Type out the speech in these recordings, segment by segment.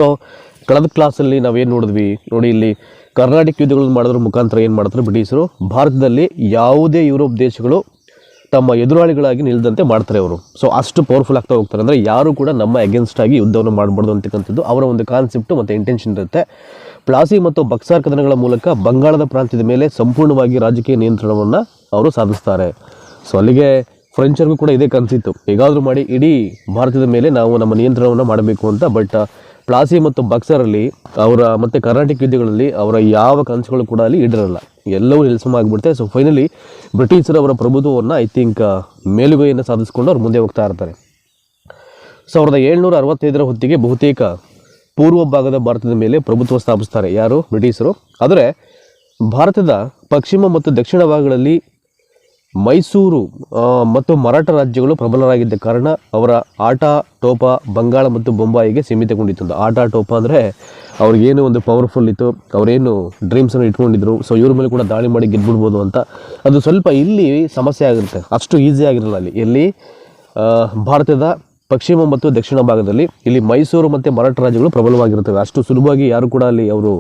So ಕಳೆದ ಕ್ಲಾಸಲ್ಲಿ ನಾವೇನು ನೋಡಿದ್ವಿ ನೋಡಿ, ಇಲ್ಲಿ ಕರ್ನಾಟಕ ಯುದ್ಧಗಳನ್ನು ಮಾಡೋದ್ರ ಮುಖಾಂತರ ಏನು ಮಾಡ್ತಾರೆ ಬ್ರಿಟಿಷರು, ಭಾರತದಲ್ಲಿ ಯಾವುದೇ ಯುರೋಪ್ ದೇಶಗಳು ತಮ್ಮ ಎದುರಾಳಿಗಳಾಗಿ ನಿಲ್ಲದಂತೆ ಮಾಡ್ತಾರೆ ಅವರು. ಸೊ ಅಷ್ಟು ಪವರ್ಫುಲ್ ಆಗ್ತಾ ಹೋಗ್ತಾರೆ. ಅಂದರೆ ಯಾರು ಕೂಡ ನಮ್ಮ ಅಗೇನ್ಸ್ಟ್ ಆಗಿ ಯುದ್ಧವನ್ನು ಮಾಡಬಾರ್ದು ಅಂತಕ್ಕಂಥದ್ದು ಅವರ ಒಂದು ಕಾನ್ಸೆಪ್ಟು ಮತ್ತು ಇಂಟೆನ್ಷನ್ ಇರುತ್ತೆ. ಪ್ಲಾಸಿ ಮತ್ತು ಬಕ್ಸಾರ್ ಕದನಗಳ ಮೂಲಕ ಬಂಗಾಳದ ಪ್ರಾಂತ್ಯದ ಮೇಲೆ ಸಂಪೂರ್ಣವಾಗಿ ರಾಜಕೀಯ ನಿಯಂತ್ರಣವನ್ನು ಅವರು ಸಾಧಿಸ್ತಾರೆ. ಸೊ ಅಲ್ಲಿಗೆ ಫ್ರೆಂಚರಿಗೂ ಕೂಡ ಇದೇ ಕನಸಿತ್ತು, ಹೇಗಾದರೂ ಮಾಡಿ ಇಡೀ ಭಾರತದ ಮೇಲೆ ನಾವು ನಮ್ಮ ನಿಯಂತ್ರಣವನ್ನು ಮಾಡಬೇಕು ಅಂತ. ಬಟ್ ಪ್ಲಾಸಿ ಮತ್ತು ಬಕ್ಸರಲ್ಲಿ ಅವರ ಮತ್ತು ಕರ್ನಾಟಕ ಯುದ್ಧಗಳಲ್ಲಿ ಅವರ ಯಾವ ಕನಸುಗಳು ಕೂಡ ಅಲ್ಲಿ ಇಡಿರಲ್ಲ, ಎಲ್ಲವೂ ನಿಲ್ಸಮ ಆಗಿಬಿಡುತ್ತೆ. ಸೊ ಫೈನಲಿ ಬ್ರಿಟಿಷರು ಅವರ ಪ್ರಭುತ್ವವನ್ನು ಐ ಥಿಂಕ್ ಮೇಲುಗೈಯನ್ನು ಸಾಧಿಸಿಕೊಂಡು ಅವ್ರು ಮುಂದೆ ಹೋಗ್ತಾ ಇರ್ತಾರೆ. 1765 ಹೊತ್ತಿಗೆ ಬಹುತೇಕ ಪೂರ್ವ ಭಾಗದ ಭಾರತದ ಮೇಲೆ ಪ್ರಭುತ್ವ ಸ್ಥಾಪಿಸ್ತಾರೆ ಯಾರು, ಬ್ರಿಟಿಷರು. ಆದರೆ ಭಾರತದ ಪಶ್ಚಿಮ ಮತ್ತು ದಕ್ಷಿಣ ಭಾಗಗಳಲ್ಲಿ ಮೈಸೂರು ಮತ್ತು ಮರಾಠ ರಾಜ್ಯಗಳು ಪ್ರಬಲರಾಗಿದ್ದ ಕಾರಣ ಅವರ ಆಟ ಟೋಪ ಬಂಗಾಳ ಮತ್ತು ಬೊಂಬಾಯಿಗೆ ಸೀಮಿತಗೊಂಡಿತ್ತು. ಆಟ ಟೋಪ ಅಂದರೆ ಅವ್ರಿಗೇನು ಒಂದು ಪವರ್ಫುಲ್ ಇತ್ತು, ಅವರೇನು ಡ್ರೀಮ್ಸನ್ನು ಇಟ್ಕೊಂಡಿದ್ರು. ಸೊ ಇವ್ರ ಮೇಲೆ ಕೂಡ ದಾಳಿ ಮಾಡಿ ಗೆದ್ಬಿಡ್ಬೋದು ಅಂತ. ಅದು ಸ್ವಲ್ಪ ಇಲ್ಲಿ ಸಮಸ್ಯೆ ಆಗಿರುತ್ತೆ, ಅಷ್ಟು ಈಸಿ ಆಗಿರಲ್ಲ ಅಲ್ಲಿ. ಎಲ್ಲಿ ಭಾರತದ ಪಶ್ಚಿಮ ಮತ್ತು ದಕ್ಷಿಣ ಭಾಗದಲ್ಲಿ ಇಲ್ಲಿ ಮೈಸೂರು ಮತ್ತು ಮರಾಠ ರಾಜ್ಯಗಳು ಪ್ರಬಲವಾಗಿರ್ತವೆ. ಅಷ್ಟು ಸುಲಭವಾಗಿ ಯಾರು ಕೂಡ ಅಲ್ಲಿ ಅವರು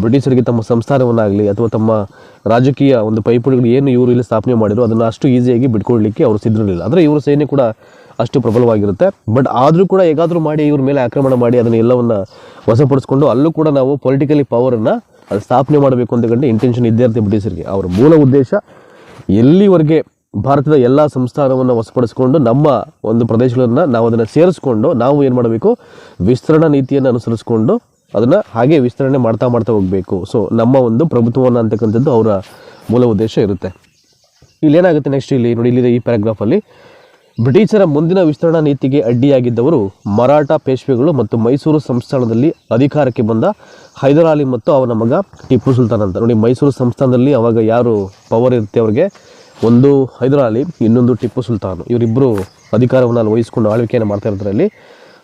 ಬ್ರಿಟಿಷರಿಗೆ ತಮ್ಮ ಸಂಸ್ಥಾನವನ್ನಾಗಲಿ ಅಥವಾ ತಮ್ಮ ರಾಜಕೀಯ ಒಂದು ಪೈಪೋಟಿಗಳು ಏನು ಇವರು ಇಲ್ಲಿ ಸ್ಥಾಪನೆ ಮಾಡಿದ್ರು ಅದನ್ನು ಅಷ್ಟು ಈಸಿಯಾಗಿ ಬಿಟ್ಕೊಳ್ಳಲಿಕ್ಕೆ ಅವರು ಸಿದ್ಧರಿರಲಿಲ್ಲ. ಅಂದರೆ ಇವರ ಸೈನ್ಯ ಕೂಡ ಅಷ್ಟು ಪ್ರಬಲವಾಗಿರುತ್ತೆ. ಬಟ್ ಆದರೂ ಕೂಡ ಹೇಗಾದರೂ ಮಾಡಿ ಇವ್ರ ಮೇಲೆ ಆಕ್ರಮಣ ಮಾಡಿ ಅದನ್ನು ಎಲ್ಲವನ್ನು ವಶಪಡಿಸ್ಕೊಂಡು ಅಲ್ಲೂ ಕೂಡ ನಾವು ಪೊಲಿಟಿಕಲಿ ಪವರನ್ನು ಅದು ಸ್ಥಾಪನೆ ಮಾಡಬೇಕು ಅಂತಕ್ಕಂಥ ಇಂಟೆನ್ಷನ್ ಇದ್ದೇ ಇರುತ್ತೆ ಬ್ರಿಟಿಷರಿಗೆ. ಅವರ ಮೂಲ ಉದ್ದೇಶ ಎಲ್ಲಿವರೆಗೆ ಭಾರತದ ಎಲ್ಲ ಸಂಸ್ಥಾನವನ್ನು ವಶಪಡಿಸ್ಕೊಂಡು ನಮ್ಮ ಒಂದು ಪ್ರದೇಶಗಳನ್ನು ನಾವು ಅದನ್ನು ಸೇರಿಸ್ಕೊಂಡು ನಾವು ಏನು ಮಾಡಬೇಕು, ವಿಸ್ತರಣಾ ನೀತಿಯನ್ನು ಅನುಸರಿಸ್ಕೊಂಡು ಅದನ್ನು ಹಾಗೆ ವಿಸ್ತರಣೆ ಮಾಡ್ತಾ ಹೋಗಬೇಕು. ಸೊ ನಮ್ಮ ಒಂದು ಪ್ರಭುತ್ವವನ್ನು ಅಂತಕ್ಕಂಥದ್ದು ಅವರ ಮೂಲ ಉದ್ದೇಶ ಇರುತ್ತೆ. ಇಲ್ಲೇನಾಗುತ್ತೆ ನೆಕ್ಸ್ಟ್ ಇಲ್ಲಿ ನೋಡಿ, ಇಲ್ಲಿದೆ ಈ ಪ್ಯಾರಾಗ್ರಾಫಲ್ಲಿ, ಬ್ರಿಟಿಷರ ಮುಂದಿನ ವಿಸ್ತರಣಾ ನೀತಿಗೆ ಅಡ್ಡಿಯಾಗಿದ್ದವರು ಮರಾಠ ಪೇಶ್ವೆಗಳು ಮತ್ತು ಮೈಸೂರು ಸಂಸ್ಥಾನದಲ್ಲಿ ಅಧಿಕಾರಕ್ಕೆ ಬಂದ ಹೈದರಾಲಿ ಮತ್ತು ಅವನ ಮಗ ಟಿಪ್ಪು ಸುಲ್ತಾನ್ ಅಂತ. ನೋಡಿ, ಮೈಸೂರು ಸಂಸ್ಥಾನದಲ್ಲಿ ಅವಾಗ ಯಾರು ಪವರ್ ಇರುತ್ತೆ ಅವ್ರಿಗೆ, ಒಂದು ಹೈದರಾಲಿ, ಇನ್ನೊಂದು ಟಿಪ್ಪು ಸುಲ್ತಾನ್. ಇವರಿಬ್ಬರು ಅಧಿಕಾರವನ್ನು ವಹಿಸ್ಕೊಂಡು ಆಳ್ವಿಕೆಯನ್ನು ಮಾಡ್ತಾ ಇರ್ತಾರೆ ಅಲ್ಲಿ.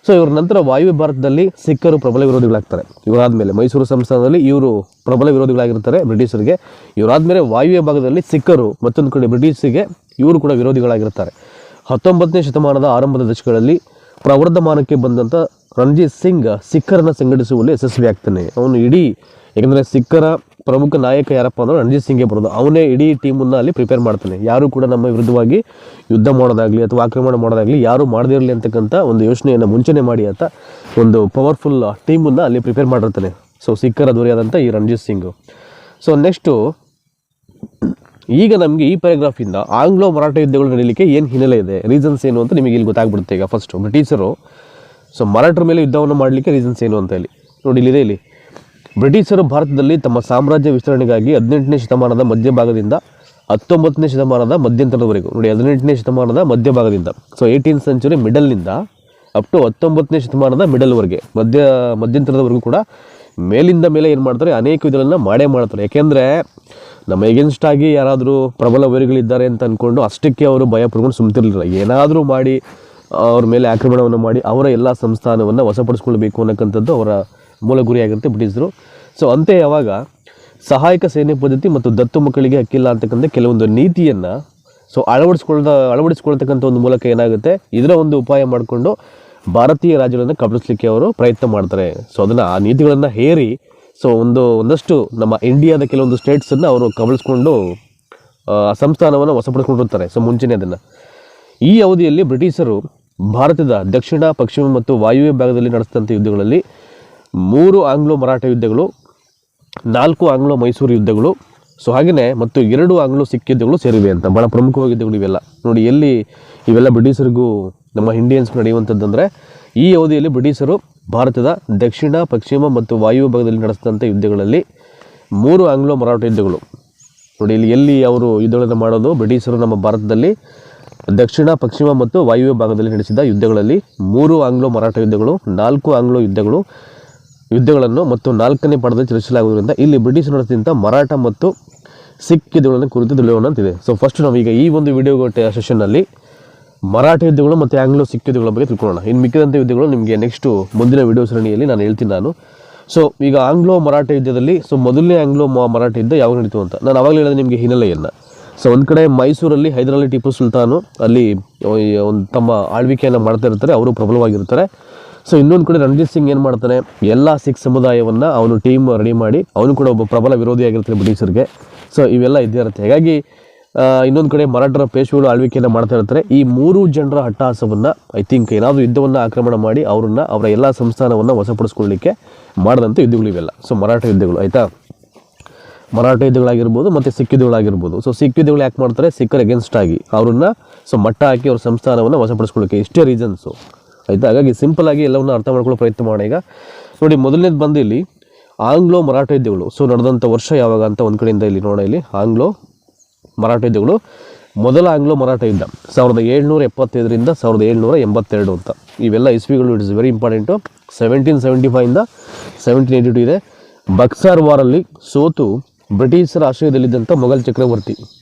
ಸೊ ಇವ್ರ ನಂತರ ವಾಯುವ್ಯ ಭಾರತದಲ್ಲಿ ಸಿಖ್ಖರು ಪ್ರಬಲ ವಿರೋಧಿಗಳಾಗ್ತಾರೆ. ಇವರಾದಮೇಲೆ ಮೈಸೂರು ಸಂಸ್ಥಾನದಲ್ಲಿ ಇವರು ಪ್ರಬಲ ವಿರೋಧಿಗಳಾಗಿರ್ತಾರೆ ಬ್ರಿಟಿಷರಿಗೆ. ಇವರಾದಮೇಲೆ ವಾಯುವ್ಯ ಭಾಗದಲ್ಲಿ ಸಿಖ್ಖರು ಮತ್ತೊಂದು ಕಡೆ ಬ್ರಿಟಿಷರಿಗೆ ಇವರು ಕೂಡ ವಿರೋಧಿಗಳಾಗಿರ್ತಾರೆ. 19ನೇ ಶತಮಾನದ ಆರಂಭದ ದಶಕಗಳಲ್ಲಿ ಪ್ರವರ್ಧಮಾನಕ್ಕೆ ಬಂದಂಥ ರಣಜಿತ್ ಸಿಂಗ್ ಸಿಖ್ಖರನ್ನು ಸಂಘಟಿಸುವಲ್ಲಿ ಯಶಸ್ವಿ ಆಗ್ತಾನೆ. ಅವನು ಇಡೀ, ಯಾಕಂದರೆ ಸಿಖ್ಖರ ಪ್ರಮುಖ ನಾಯಕ ಯಾರಪ್ಪ ಅಂದ್ರೆ ರಣಜಿತ್ ಸಿಂಗೇ ಬರೋದು. ಅವನೇ ಇಡೀ ಟೀಮನ್ನು ಅಲ್ಲಿ ಪ್ರಿಪೇರ್ ಮಾಡ್ತಾನೆ. ಯಾರು ಕೂಡ ನಮ್ಮ ವಿರುದ್ಧವಾಗಿ ಯುದ್ಧ ಮಾಡೋದಾಗಲಿ ಅಥವಾ ಆಕ್ರಮಣ ಮಾಡೋದಾಗಲಿ ಯಾರು ಮಾಡದೇ ಇರಲಿ ಅಂತಕ್ಕಂಥ ಒಂದು ಯೋಚನೆಯನ್ನು ಮುಂಚೆನೇ ಮಾಡಿ ಅಂತ ಒಂದು ಪವರ್ಫುಲ್ ಟೀಮನ್ನು ಅಲ್ಲಿ ಪ್ರಿಪೇರ್ ಮಾಡಿರ್ತಾನೆ. ಸೊ ಸಿಖ್ಖರ ದೊರೆಯಾದಂಥ ಈ ರಣಜಿತ್ ಸಿಂಗ್. ಸೊ ನೆಕ್ಸ್ಟು ಈಗ ನಮಗೆ ಈ ಪ್ಯಾರಾಗ್ರಾಫಿಂದ ಆಂಗ್ಲೋ ಮರಾಠ ಯುದ್ಧಗಳು ನಡೀಲಿಕ್ಕೆ ಏನು ಹಿನ್ನೆಲೆ ಇದೆ, ರೀಸನ್ಸ್ ಏನು ಅಂತ ನಿಮಗೆ ಇಲ್ಲಿ ಗೊತ್ತಾಗ್ಬಿಡುತ್ತೆ. ಈಗ ಫಸ್ಟು ಬ್ರಿಟಿಷರು ಸೊ ಮರಾಠರ ಮೇಲೆ ಯುದ್ಧವನ್ನು ಮಾಡಲಿಕ್ಕೆ ರೀಸನ್ಸ್ ಏನು ಅಂತ ಹೇಳಿ ನೋಡಿ, ಇಲ್ಲಿದೆ ಇಲ್ಲಿ, ಬ್ರಿಟಿಷರು ಭಾರತದಲ್ಲಿ ತಮ್ಮ ಸಾಮ್ರಾಜ್ಯ ವಿಸ್ತರಣೆಗಾಗಿ 18ನೇ ಶತಮಾನದ ಮಧ್ಯಭಾಗದಿಂದ 19ನೇ ಶತಮಾನದ ಮಧ್ಯಂತರದವರೆಗೂ, ನೋಡಿ 18ನೇ ಶತಮಾನದ ಮಧ್ಯಭಾಗದಿಂದ, ಸೊ 18th ಸೆಂಚುರಿ ಮಿಡಲ್ನಿಂದ ಅಪ್ ಟು 19ನೇ ಶತಮಾನದ ಮಿಡಲ್ವರೆಗೆ ಮಧ್ಯಂತರದವರೆಗೂ ಕೂಡ ಮೇಲಿಂದ ಮೇಲೆ ಏನು ಮಾಡ್ತಾರೆ, ಅನೇಕ ಯುದ್ಧಗಳನ್ನು ಮಾಡ್ತಾರೆ. ಯಾಕೆಂದರೆ ನಮ್ಮ ಎಗೇನ್ಸ್ಟ್ ಆಗಿ ಯಾರಾದರೂ ಪ್ರಬಲ ವೈರಿಗಳಿದ್ದಾರೆ ಅಂತ ಅಂದ್ಕೊಂಡು ಅಷ್ಟಕ್ಕೆ ಅವರು ಭಯ ಪಡ್ಕೊಂಡು ಸುಮ್ತಿರಲಿಲ್ಲ. ಏನಾದರೂ ಮಾಡಿ ಅವ್ರ ಮೇಲೆ ಆಕ್ರಮಣವನ್ನು ಮಾಡಿ ಅವರ ಎಲ್ಲ ಸಂಸ್ಥಾನವನ್ನು ವಶಪಡಿಸ್ಕೊಳ್ಬೇಕು ಅನ್ನೋಕ್ಕಂಥದ್ದು ಅವರ ಮೂಲ ಗುರಿಯಾಗಿರುತ್ತೆ ಬ್ರಿಟಿಷರು. ಸೊ ಅಂತೆ ಯಾವಾಗ ಸಹಾಯಕ ಸೈನ್ಯ ಪದ್ಧತಿ ಮತ್ತು ದತ್ತು ಮಕ್ಕಳಿಗೆ ಹಕ್ಕಿಲ್ಲ ಅಂತಕ್ಕಂಥ ಕೆಲವೊಂದು ನೀತಿಯನ್ನು ಸೊ ಅಳವಡಿಸ್ಕೊಳ್ತಕ್ಕಂಥ ಒಂದು ಮೂಲಕ ಏನಾಗುತ್ತೆ, ಇದರ ಒಂದು ಉಪಾಯ ಮಾಡಿಕೊಂಡು ಭಾರತೀಯ ರಾಜ್ಯಗಳನ್ನು ಕಬಳಿಸಲಿಕ್ಕೆ ಅವರು ಪ್ರಯತ್ನ ಮಾಡ್ತಾರೆ. ಸೊ ಅದನ್ನು ಆ ನೀತಿಗಳನ್ನು ಹೇರಿ ಸೊ ಒಂದಷ್ಟು ನಮ್ಮ ಇಂಡಿಯಾದ ಕೆಲವೊಂದು ಸ್ಟೇಟ್ಸನ್ನು ಅವರು ಕಬಳಿಸ್ಕೊಂಡು ಸಂಸ್ಥಾನವನ್ನು ವಶಪಡಿಸ್ಕೊಂಡಿರ್ತಾರೆ. ಸೊ ಮುಂಚೆನೇ ಅದನ್ನು ಈ ಅವಧಿಯಲ್ಲಿ ಬ್ರಿಟಿಷರು ಭಾರತದ ದಕ್ಷಿಣ, ಪಶ್ಚಿಮ ಮತ್ತು ವಾಯುವ್ಯ ಭಾಗದಲ್ಲಿ ನಡೆಸಿದಂಥ ಯುದ್ಧಗಳಲ್ಲಿ 3 ಆಂಗ್ಲೋ ಮರಾಠ ಯುದ್ಧಗಳು, 4 ಆಂಗ್ಲೋ ಮೈಸೂರು ಯುದ್ಧಗಳು, ಸೊ ಹಾಗೆಯೇ ಮತ್ತು 2 ಆಂಗ್ಲೋ ಸಿಖ್ ಯುದ್ಧಗಳು ಸೇರಿವೆ ಅಂತ. ಭಾಳ ಪ್ರಮುಖವಾಗಿ ಯುದ್ಧಗಳು ಇವೆಲ್ಲ. ನೋಡಿ ಎಲ್ಲಿ ಇವೆಲ್ಲ ಬ್ರಿಟಿಷರಿಗೂ ನಮ್ಮ ಇಂಡಿಯನ್ಸ್ಗೂ ನಡೆಯುವಂಥದ್ದಂದರೆ ಈ ಅವಧಿಯಲ್ಲಿ ಬ್ರಿಟಿಷರು ಭಾರತದ ದಕ್ಷಿಣ, ಪಶ್ಚಿಮ ಮತ್ತು ವಾಯುವ್ಯ ಭಾಗದಲ್ಲಿ ನಡೆಸಿದಂಥ ಯುದ್ಧಗಳಲ್ಲಿ 3 ಆಂಗ್ಲೋ ಮರಾಠ ಯುದ್ಧಗಳು. ನೋಡಿ ಇಲ್ಲಿ ಎಲ್ಲಿ ಅವರು ಯುದ್ಧಗಳನ್ನು ಮಾಡೋದು, ಬ್ರಿಟಿಷರು ನಮ್ಮ ಭಾರತದಲ್ಲಿ ದಕ್ಷಿಣ, ಪಶ್ಚಿಮ ಮತ್ತು ವಾಯುವ್ಯ ಭಾಗದಲ್ಲಿ ನಡೆಸಿದ ಯುದ್ಧಗಳಲ್ಲಿ 3 ಆಂಗ್ಲೋ ಮರಾಠ ಯುದ್ಧಗಳು, 4 ಆಂಗ್ಲೋ ಯುದ್ಧಗಳನ್ನು ಮತ್ತು 4ನೇ ಪಾಠದಲ್ಲಿ ಚರ್ಚಿಸಲಾಗುವುದರಿಂದ ಇಲ್ಲಿ ಬ್ರಿಟಿಷರು ನಡೆಸಿದಂಥ ಮರಾಠ ಮತ್ತು ಸಿಖ್ ಯುದ್ಧಗಳನ್ನು ಕುರಿತು ತಿಳಿಯೋಣ ಅಂತಿದೆ. ಸೊ ಫಸ್ಟ್ ನಾವೀಗ ಈ ಒಂದು ವಿಡಿಯೋ ಸೆಷನ್ನಲ್ಲಿ ಮರಾಠ ಯುದ್ಧಗಳು ಮತ್ತು ಆಂಗ್ಲೋ ಸಿಖ್ ಯುದ್ಧಗಳ ಬಗ್ಗೆ ತಿಳ್ಕೊಳ್ಳೋಣ. ಇನ್ನು ಮಿಕ್ಕಿದಂಥ ಯುದ್ಧಗಳು ನಿಮಗೆ ನೆಕ್ಸ್ಟು ಮುಂದಿನ ವಿಡಿಯೋ ಸರಣಿಯಲ್ಲಿ ನಾನು ಹೇಳ್ತೀನಿ. ಸೊ ಈಗ ಆಂಗ್ಲೋ ಮರಾಠ ಯುದ್ಧದಲ್ಲಿ ಸೊ ಮೊದಲನೇ ಆಂಗ್ಲೋ ಮರಾಠ ಯುದ್ಧ ಯಾವಾಗ ನಡೀತು ಅಂತ ನಾನು ಆವಾಗಲೇ ಹೇಳಿದೆ ನಿಮಗೆ ಹಿನ್ನೆಲೆಯನ್ನು. ಸೊ ಒಂದು ಕಡೆ ಮೈಸೂರಲ್ಲಿ ಹೈದರಾಲಿ ಟಿಪ್ಪು ಸುಲ್ತಾನು ಅಲ್ಲಿ ಒಂದು ತಮ್ಮ ಆಳ್ವಿಕೆಯನ್ನು ಮಾಡ್ತಾ ಇರ್ತಾರೆ, ಅವರು ಪ್ರಬಲವಾಗಿರ್ತಾರೆ. ಸೊ ಇನ್ನೊಂದು ಕಡೆ ರಣಜಿತ್ ಸಿಂಗ್ ಏನು ಮಾಡ್ತಾನೆ, ಎಲ್ಲ ಸಿಖ್ ಸಮುದಾಯವನ್ನು ಅವನು ಟೀಮ್ ರೆಡಿ ಮಾಡಿ, ಅವನು ಕೂಡ ಒಬ್ಬ ಪ್ರಬಲ ವಿರೋಧಿಯಾಗಿರ್ತಾನೆ ಬ್ರಿಟಿಷರಿಗೆ. ಸೊ ಇವೆಲ್ಲ ಇದ್ದೇ ಇರುತ್ತೆ. ಹಾಗಾಗಿ ಇನ್ನೊಂದು ಕಡೆ ಮರಾಠರ ಪೇಶ್ವೆಗಳು ಆಳ್ವಿಕೆಯನ್ನು ಮಾಡ್ತಾ ಇರ್ತಾರೆ. ಈ 3 ಜನರ ಹಟ್ಟಹಾಸವನ್ನು ಐ ಥಿಂಕ್ ಏನಾದರೂ ಯುದ್ಧವನ್ನು ಆಕ್ರಮಣ ಮಾಡಿ ಅವರ ಎಲ್ಲ ಸಂಸ್ಥಾನವನ್ನು ವಶಪಡಿಸ್ಕೊಳ್ಳಿಕ್ಕೆ ಮಾಡಿದಂಥ ಯುದ್ಧಗಳು ಇವೆಲ್ಲ. ಸೊ ಮರಾಠ ಯುದ್ಧಗಳು ಆಯಿತಾ, ಮರಾಠ ಯುದ್ಧಗಳಾಗಿರ್ಬೋದು ಮತ್ತು ಸಿಖ್ ಯುದ್ಧಗಳಾಗಿರ್ಬೋದು. ಸೊ ಸಿಖ್ ಯುದ್ಧಗಳು ಯಾಕೆ ಮಾಡ್ತಾರೆ, ಸಿಖ್ಖರ ಎಗೇನ್ಸ್ಟ್ ಆಗಿ ಅವ್ರನ್ನ ಮಟ್ಟ ಹಾಕಿ ಅವ್ರ ಸಂಸ್ಥಾನವನ್ನು ವಶಪಡಿಸ್ಕೊಳ್ಳಿಕ್ಕೆ, ಇಷ್ಟೇ ರೀಸನ್ಸು ಆಯಿತಾ. ಹಾಗಾಗಿ ಸಿಂಪಲ್ ಆಗಿ ಎಲ್ಲವನ್ನು ಅರ್ಥ ಮಾಡ್ಕೊಳ್ಳೋ ಪ್ರಯತ್ನ ಮಾಡೋಣ. ಈಗ ನೋಡಿ, ಮೊದಲನೇದು ಬಂದು ಇಲ್ಲಿ ಆಂಗ್ಲೋ ಮರಾಠ ಯುದ್ಧಗಳು. ಸೊ ನಡೆದಂಥ ವರ್ಷ ಯಾವಾಗ ಅಂತ ಒಂದು ಕಡೆಯಿಂದ ಇಲ್ಲಿ ನೋಡೋಣ. ಇಲ್ಲಿ ಆಂಗ್ಲೋ ಮರಾಠ ಯುದ್ಧಗಳು, ಮೊದಲ ಆಂಗ್ಲೋ ಮರಾಠ ಯುದ್ಧ 1775ರಿಂದ 1782 ಅಂತ. ಇವೆಲ್ಲ ಇಸ್ವಿಗಳು ಇಟ್ ಇಸ್ ವೆರಿ ಇಂಪಾರ್ಟೆಂಟು. 1775ಇಂದ 1782 ಇದೆ. ಬಕ್ಸಾರ್ ವಾರಲ್ಲಿ ಸೋತು ಬ್ರಿಟಿಷರ ಆಶ್ರಯದಲ್ಲಿದ್ದಂಥ ಮೊಘಲ್ ಚಕ್ರವರ್ತಿ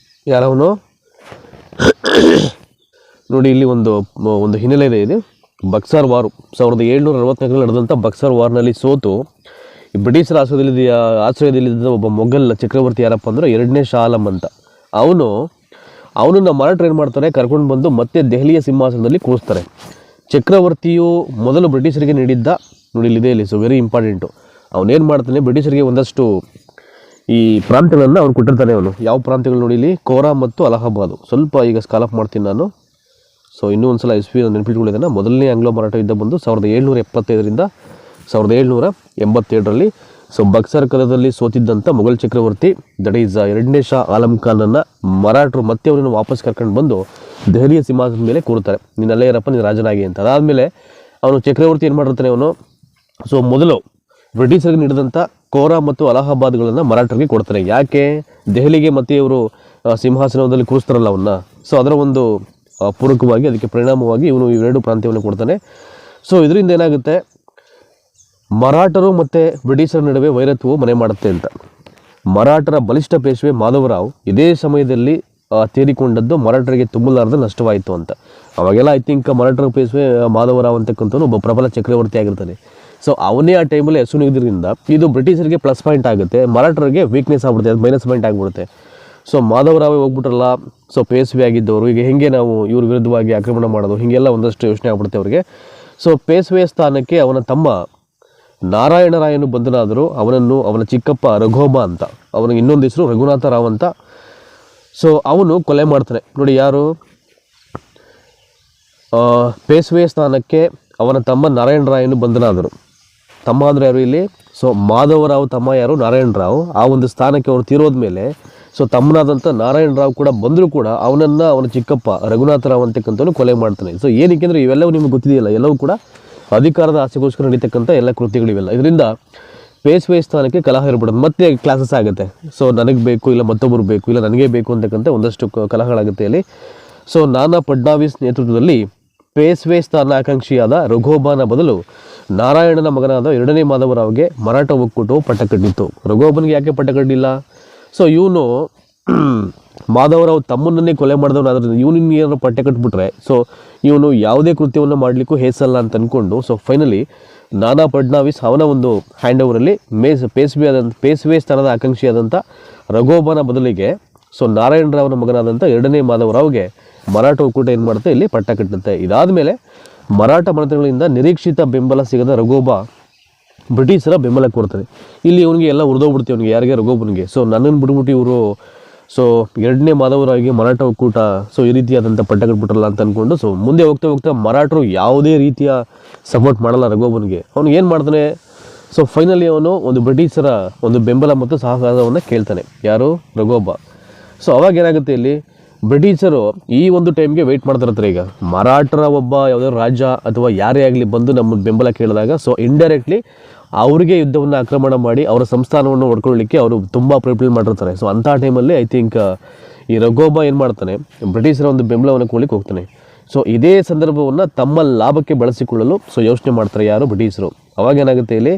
ಯಾರವನು ನೋಡಿ, ಇಲ್ಲಿ ಒಂದು ಹಿನ್ನೆಲೆ ಇದೆ. ಇದು ಬಕ್ಸಾರ್ ವಾರು 1764 ನಡೆದಂಥ ಬಕ್ಸಾರ್ ವಾರ್ನಲ್ಲಿ ಸೋತು ಬ್ರಿಟಿಷರ ಆಶ್ರಯದಲ್ಲಿದ್ದ ಒಬ್ಬ ಮೊಘಲ್ ಚಕ್ರವರ್ತಿ ಯಾರಪ್ಪ ಅಂದರೆ 2ನೇ ಶಾ ಆಲಂ ಅಂತ. ಅವನನ್ನು ಮರಾಠರು ಏನು ಮಾಡ್ತಾರೆ, ಕರ್ಕೊಂಡು ಬಂದು ಮತ್ತೆ ದೆಹಲಿಯ ಸಿಂಹಾಸನದಲ್ಲಿ ಕೂರಿಸ್ತಾರೆ. ಚಕ್ರವರ್ತಿಯು ಮೊದಲು ಬ್ರಿಟಿಷರಿಗೆ ನೀಡಿದ್ದ ನೋಡಿ ಇಲ್ಲಿದೆ ಇಲ್ಲಿ, ಸೊ ವೆರಿ ಇಂಪಾರ್ಟೆಂಟು. ಅವನೇನು ಮಾಡ್ತಾನೆ, ಬ್ರಿಟಿಷರಿಗೆ ಒಂದಷ್ಟು ಈ ಪ್ರಾಂತ್ಯಗಳನ್ನು ಅವ್ನು ಕೊಟ್ಟಿರ್ತಾನೆ. ಅವನು ಯಾವ ಪ್ರಾಂತ್ಯಗಳು ನೋಡಿ ಇಲ್ಲಿ, ಕೋರಾ ಮತ್ತು ಅಲಹಾಬಾದು. ಸ್ವಲ್ಪ ಈಗ ಸ್ಕಾಲಪ್ ಮಾಡ್ತೀನಿ ನಾನು. ಸೊ ಇನ್ನೂ ಒಂದು ಸಲ ಇಸ್ವಿ ನೆನಪಿಟ್ಕೊಂಡಿದ್ದಾನೆ. ಮೊದಲನೇ ಆಂಗ್ಲೋ ಮರಾಠ ಯುದ್ಧ ಬಂದು 1775ರಿಂದ 1787ರಲ್ಲಿ. ಸೊ ಬಕ್ಸರ್ ಕದದಲ್ಲಿ ಸೋತಿದ್ದಂಥ ಮೊಘಲ್ ಚಕ್ರವರ್ತಿ ದಟ್ ಈಸ್ 2ನೇ ಶಾ ಆಲಂ ಖಾನನ್ನು ಮರಾಠರು ಮತ್ತೆ ಅವರನ್ನು ವಾಪಸ್ ಕರ್ಕೊಂಡು ಬಂದು ದೆಹಲಿಯ ಸಿಂಹಾಸನದ ಮೇಲೆ ಕೂರ್ತಾರೆ. ನೀನಲ್ಲೇ ಇರಪ್ಪ, ನೀನು ರಾಜನಾಗಿ ಅಂತ. ಅದಾದಮೇಲೆ ಅವನು ಚಕ್ರವರ್ತಿ ಏನು ಮಾಡಿರ್ತಾನೆ ಅವನು, ಸೊ ಮೊದಲು ಬ್ರಿಟಿಷರಿಗೆ ನೀಡಿದಂಥ ಕೋರಾ ಮತ್ತು ಅಲಹಾಬಾದ್ಗಳನ್ನು ಮರಾಠರಿಗೆ ಕೊಡ್ತಾನೆ. ಯಾಕೆ, ದೆಹಲಿಗೆ ಮತ್ತೆ ಇವರು ಸಿಂಹಾಸನದಲ್ಲಿ ಕೂರಿಸ್ತಾರಲ್ಲ ಅವನ್ನ. ಸೊ ಅದರ ಒಂದು ಪೂರಕವಾಗಿ, ಅದಕ್ಕೆ ಪರಿಣಾಮವಾಗಿ ಇವನು ಇವೆರಡು ಪ್ರಾಂತ್ಯವನ್ನು ಕೊಡ್ತಾನೆ. ಸೊ ಇದರಿಂದ ಏನಾಗುತ್ತೆ, ಮರಾಠರು ಮತ್ತು ಬ್ರಿಟಿಷರ ನಡುವೆ ವೈರತ್ವವು ಮನೆ ಮಾಡುತ್ತೆ ಅಂತ. ಮರಾಠರ ಬಲಿಷ್ಠ ಪೇಶ್ವೆ ಮಾಧವರಾವ್ ಇದೇ ಸಮಯದಲ್ಲಿ ತೀರಿಕೊಂಡದ್ದು ಮರಾಠರಿಗೆ ತುಂಬಲಾರದ ನಷ್ಟವಾಯಿತು ಅಂತ. ಅವಾಗೆಲ್ಲ ಐ ಥಿಂಕ್ ಮರಾಠರ ಪೇಶ್ವೆ ಮಾಧವರಾವ್ ಅಂತಕ್ಕಂಥವನು ಒಬ್ಬ ಪ್ರಬಲ ಚಕ್ರವರ್ತಿ ಆಗಿರ್ತಾನೆ. ಸೊ ಅವನೇ ಆ ಟೈಮಲ್ಲಿ ಹೆಸರುನಿಗಿದ್ರಿಂದ ಇದು ಬ್ರಿಟಿಷರಿಗೆ ಪ್ಲಸ್ ಪಾಯಿಂಟ್ ಆಗುತ್ತೆ, ಮರಾಠರಿಗೆ ವೀಕ್ನೆಸ್ ಆಗ್ಬಿಡುತ್ತೆ, ಅದು ಮೈನಸ್ ಪಾಯಿಂಟ್ ಆಗಿಬಿಡುತ್ತೆ. ಸೊ ಮಾಧವರಾವೇ ಹೋಗ್ಬಿಟ್ರಲ್ಲ, ಸೊ ಪೇಶ್ವೆ ಆಗಿದ್ದವರು ಈಗ ಹೆಂಗೆ ನಾವು ಇವ್ರ ವಿರುದ್ಧವಾಗಿ ಆಕ್ರಮಣ ಮಾಡೋದು, ಹೀಗೆಲ್ಲ ಒಂದಷ್ಟು ಯೋಚನೆ ಆಗ್ಬಿಡುತ್ತೆ ಅವರಿಗೆ. ಸೊ ಪೇಶ್ವೆ ಸ್ಥಾನಕ್ಕೆ ಅವನ ತಮ್ಮ ನಾರಾಯಣರಾಯನು ಬಂಧನಾದರು. ಅವನ ಚಿಕ್ಕಪ್ಪ ರಘೋಬ ಅಂತ, ಅವನಿಗೆ ಇನ್ನೊಂದು ಹೆಸರು ರಘುನಾಥ ರಾವ್ ಅಂತ. ಸೊ ಅವನು ಕೊಲೆ ಮಾಡ್ತಾನೆ ನೋಡಿ. ಯಾರು, ಪೇಶ್ವೆ ಸ್ಥಾನಕ್ಕೆ ಅವನ ತಮ್ಮ ನಾರಾಯಣರಾಯನು ಬಂಧನಾದರು. ತಮ್ಮ ಅಂದರೆ ಯಾರು ಇಲ್ಲಿ, ಸೊ ಮಾಧವರಾವ್ ತಮ್ಮ ಯಾರು, ನಾರಾಯಣರಾವ್. ಆ ಒಂದು ಸ್ಥಾನಕ್ಕೆ ಅವರು ತೀರೋದ್ಮೇಲೆ ಸೊ ತಮ್ಮನಾದಂಥ ನಾರಾಯಣರಾವ್ ಕೂಡ ಬಂದರೂ ಕೂಡ ಅವನ ಚಿಕ್ಕಪ್ಪ ರಘುನಾಥರಾವ್ ಅಂತಕ್ಕಂಥವನು ಕೊಲೆ ಮಾಡ್ತಾನೆ. ಸೊ ಏನಕ್ಕೆ ಅಂದರೆ ಇವೆಲ್ಲವೂ ನಿಮಗೆ ಗೊತ್ತಿದೆಯಲ್ಲ, ಎಲ್ಲವೂ ಕೂಡ ಅಧಿಕಾರದ ಆಸೆಗೋಸ್ಕರ ನಡೀತಕ್ಕಂಥ ಎಲ್ಲ ಕೃತ್ಯಗಳಿವೆಲ್ಲ. ಇದರಿಂದ ಪೇಶ್ವೆ ಸ್ಥಾನಕ್ಕೆ ಕಲಹ ಇರ್ಬಿಡೋದು, ಮತ್ತೆ ಕ್ಲಾಸಸ್ ಆಗುತ್ತೆ. ಸೊ ನನಗೆ ಬೇಕು, ಇಲ್ಲ ಮತ್ತೊಬ್ಬರು ಬೇಕು, ಇಲ್ಲ ನನಗೇ ಬೇಕು ಅಂತಕ್ಕಂಥ ಒಂದಷ್ಟು ಕಲಹಗಳಾಗುತ್ತೆ ಅಲ್ಲಿ. ಸೊ ನಾನಾ ಫಡ್ನವೀಸ್ ನೇತೃತ್ವದಲ್ಲಿ ಪೇಶ್ವೆ ಸ್ಥಾನ ಆಕಾಂಕ್ಷಿಯಾದ ರಘೋಬನ ಬದಲು ನಾರಾಯಣನ ಮಗನಾದ 2ನೇ ಮಾಧವರಾವ್ಗೆ ಮರಾಠ ಒಕ್ಕೂಟವು ಪಟ್ಟ ಕಟ್ಟಿತ್ತು. ರಘೋಬನಿಗೆ ಯಾಕೆ ಪಟ್ಟ ಕಟ್ಟಿಲ್ಲ, ಸೊ ಇವನು ಮಾಧವರಾವ್ ತಮ್ಮನನ್ನೇ ಕೊಲೆ ಮಾಡಿದವನಾದ್ರಿಂದ ಇವನಿಗೆ ಏನಾದ್ರು ಪಟ್ಟ ಕಟ್ಬಿಟ್ರೆ ಸೊ ಇವನು ಯಾವುದೇ ಕೃತ್ಯವನ್ನು ಮಾಡಲಿಕ್ಕೂ ಹೇಸಲ್ಲ ಅಂತ ಅಂದ್ಕೊಂಡು ಸೊ ಫೈನಲಿ ನಾನಾ ಫಡ್ನವೀಸ್ ಅವನ ಒಂದು ಹ್ಯಾಂಡ್ ಓವರಲ್ಲಿ ಪೇಶ್ವೆ ಸ್ಥಾನದ ಆಕಾಂಕ್ಷಿಯಾದಂಥ ರಘೋಬನ ಬದಲಿಗೆ ಸೊ ನಾರಾಯಣರಾವ್ನ ಮಗನಾದಂಥ 2ನೇ ಮಾಧವರಾವ್ಗೆ ಮರಾಠ ಒಕ್ಕೂಟ ಏನು ಮಾಡುತ್ತೆ, ಇಲ್ಲಿ ಪಟ್ಟ ಕಟ್ಟುತ್ತೆ. ಇದಾದ ಮೇಲೆ ಮರಾಠ ಮನೆತನಗಳಿಂದ ನಿರೀಕ್ಷಿತ ಬೆಂಬಲ ಸಿಗದ ರಘೋಬ ಬ್ರಿಟಿಷರ ಬೆಂಬಲ ಕೊಡ್ತಾರೆ. ಇಲ್ಲಿ ಇವನಿಗೆ ಎಲ್ಲ ಉರಿದೋಗ್ಬಿಡ್ತೀವಿ, ಅವನಿಗೆ ಯಾರಿಗೆ, ರಘೋಬನಿಗೆ. ಸೊ ನನ್ನನ್ನು ಬಿಡ್ಬಿಟ್ಟು ಇವರು ಸೊ 2ನೇ ಮಾಧವರಾವ್ಗೆ ಮರಾಠ ಒಕ್ಕೂಟ ಸೊ ಈ ರೀತಿಯಾದಂಥ ಪಟ್ಟ ಕಟ್ಬಿಟ್ರಲ್ಲ ಅಂತ ಅಂದ್ಕೊಂಡು ಸೊ ಮುಂದೆ ಹೋಗ್ತಾ ಮರಾಠರು ಯಾವುದೇ ರೀತಿಯ ಸಪೋರ್ಟ್ ಮಾಡಲ್ಲ ರಘೋಬನಿಗೆ. ಅವ್ನಿಗೆ ಏನು ಮಾಡ್ತಾನೆ, ಸೊ ಫೈನಲಿ ಅವನು ಒಂದು ಬ್ರಿಟಿಷರ ಒಂದು ಬೆಂಬಲ ಮತ್ತು ಸಹಕಾರವನ್ನು ಕೇಳ್ತಾನೆ, ಯಾರು, ರಘೋಬ. ಸೊ ಅವಾಗ ಏನಾಗುತ್ತೆ, ಇಲ್ಲಿ ಬ್ರಿಟಿಷರು ಈ ಒಂದು ಟೈಮ್ಗೆ ವೆಯ್ಟ್ ಮಾಡ್ತಿರ್ತಾರೆ. ಈಗ ಮರಾಠರ ಒಬ್ಬ ಯಾವುದಾದ್ರು ರಾಜ ಅಥವಾ ಯಾರೇ ಆಗಲಿ ಬಂದು ನಮ್ಮ ಬೆಂಬಲ ಕೇಳಿದಾಗ ಸೊ ಇಂಡೈರೆಕ್ಟ್ಲಿ ಅವರಿಗೆ ಯುದ್ಧವನ್ನು ಆಕ್ರಮಣ ಮಾಡಿ ಅವರ ಸಂಸ್ಥಾನವನ್ನು ಹೊಡ್ಕೊಳ್ಳಿಕ್ಕೆ ಅವರು ತುಂಬ ಪ್ರಿಪೇರ್ ಮಾಡಿರ್ತಾರೆ. ಸೊ ಅಂಥ ಟೈಮಲ್ಲಿ ಐ ಥಿಂಕ್ ಈ ರಘೋಬ ಏನು ಮಾಡ್ತಾನೆ, ಬ್ರಿಟಿಷರ ಒಂದು ಬೆಂಬಲವನ್ನು ಕೊಡ್ಲಿಕ್ಕೆ ಹೋಗ್ತಾನೆ. ಸೊ ಇದೇ ಸಂದರ್ಭವನ್ನು ತಮ್ಮ ಲಾಭಕ್ಕೆ ಬಳಸಿಕೊಳ್ಳಲು ಸೊ ಯೋಚನೆ ಮಾಡ್ತಾರೆ ಯಾರು, ಬ್ರಿಟಿಷರು. ಅವಾಗ ಏನಾಗುತ್ತೆ, ಇಲ್ಲಿ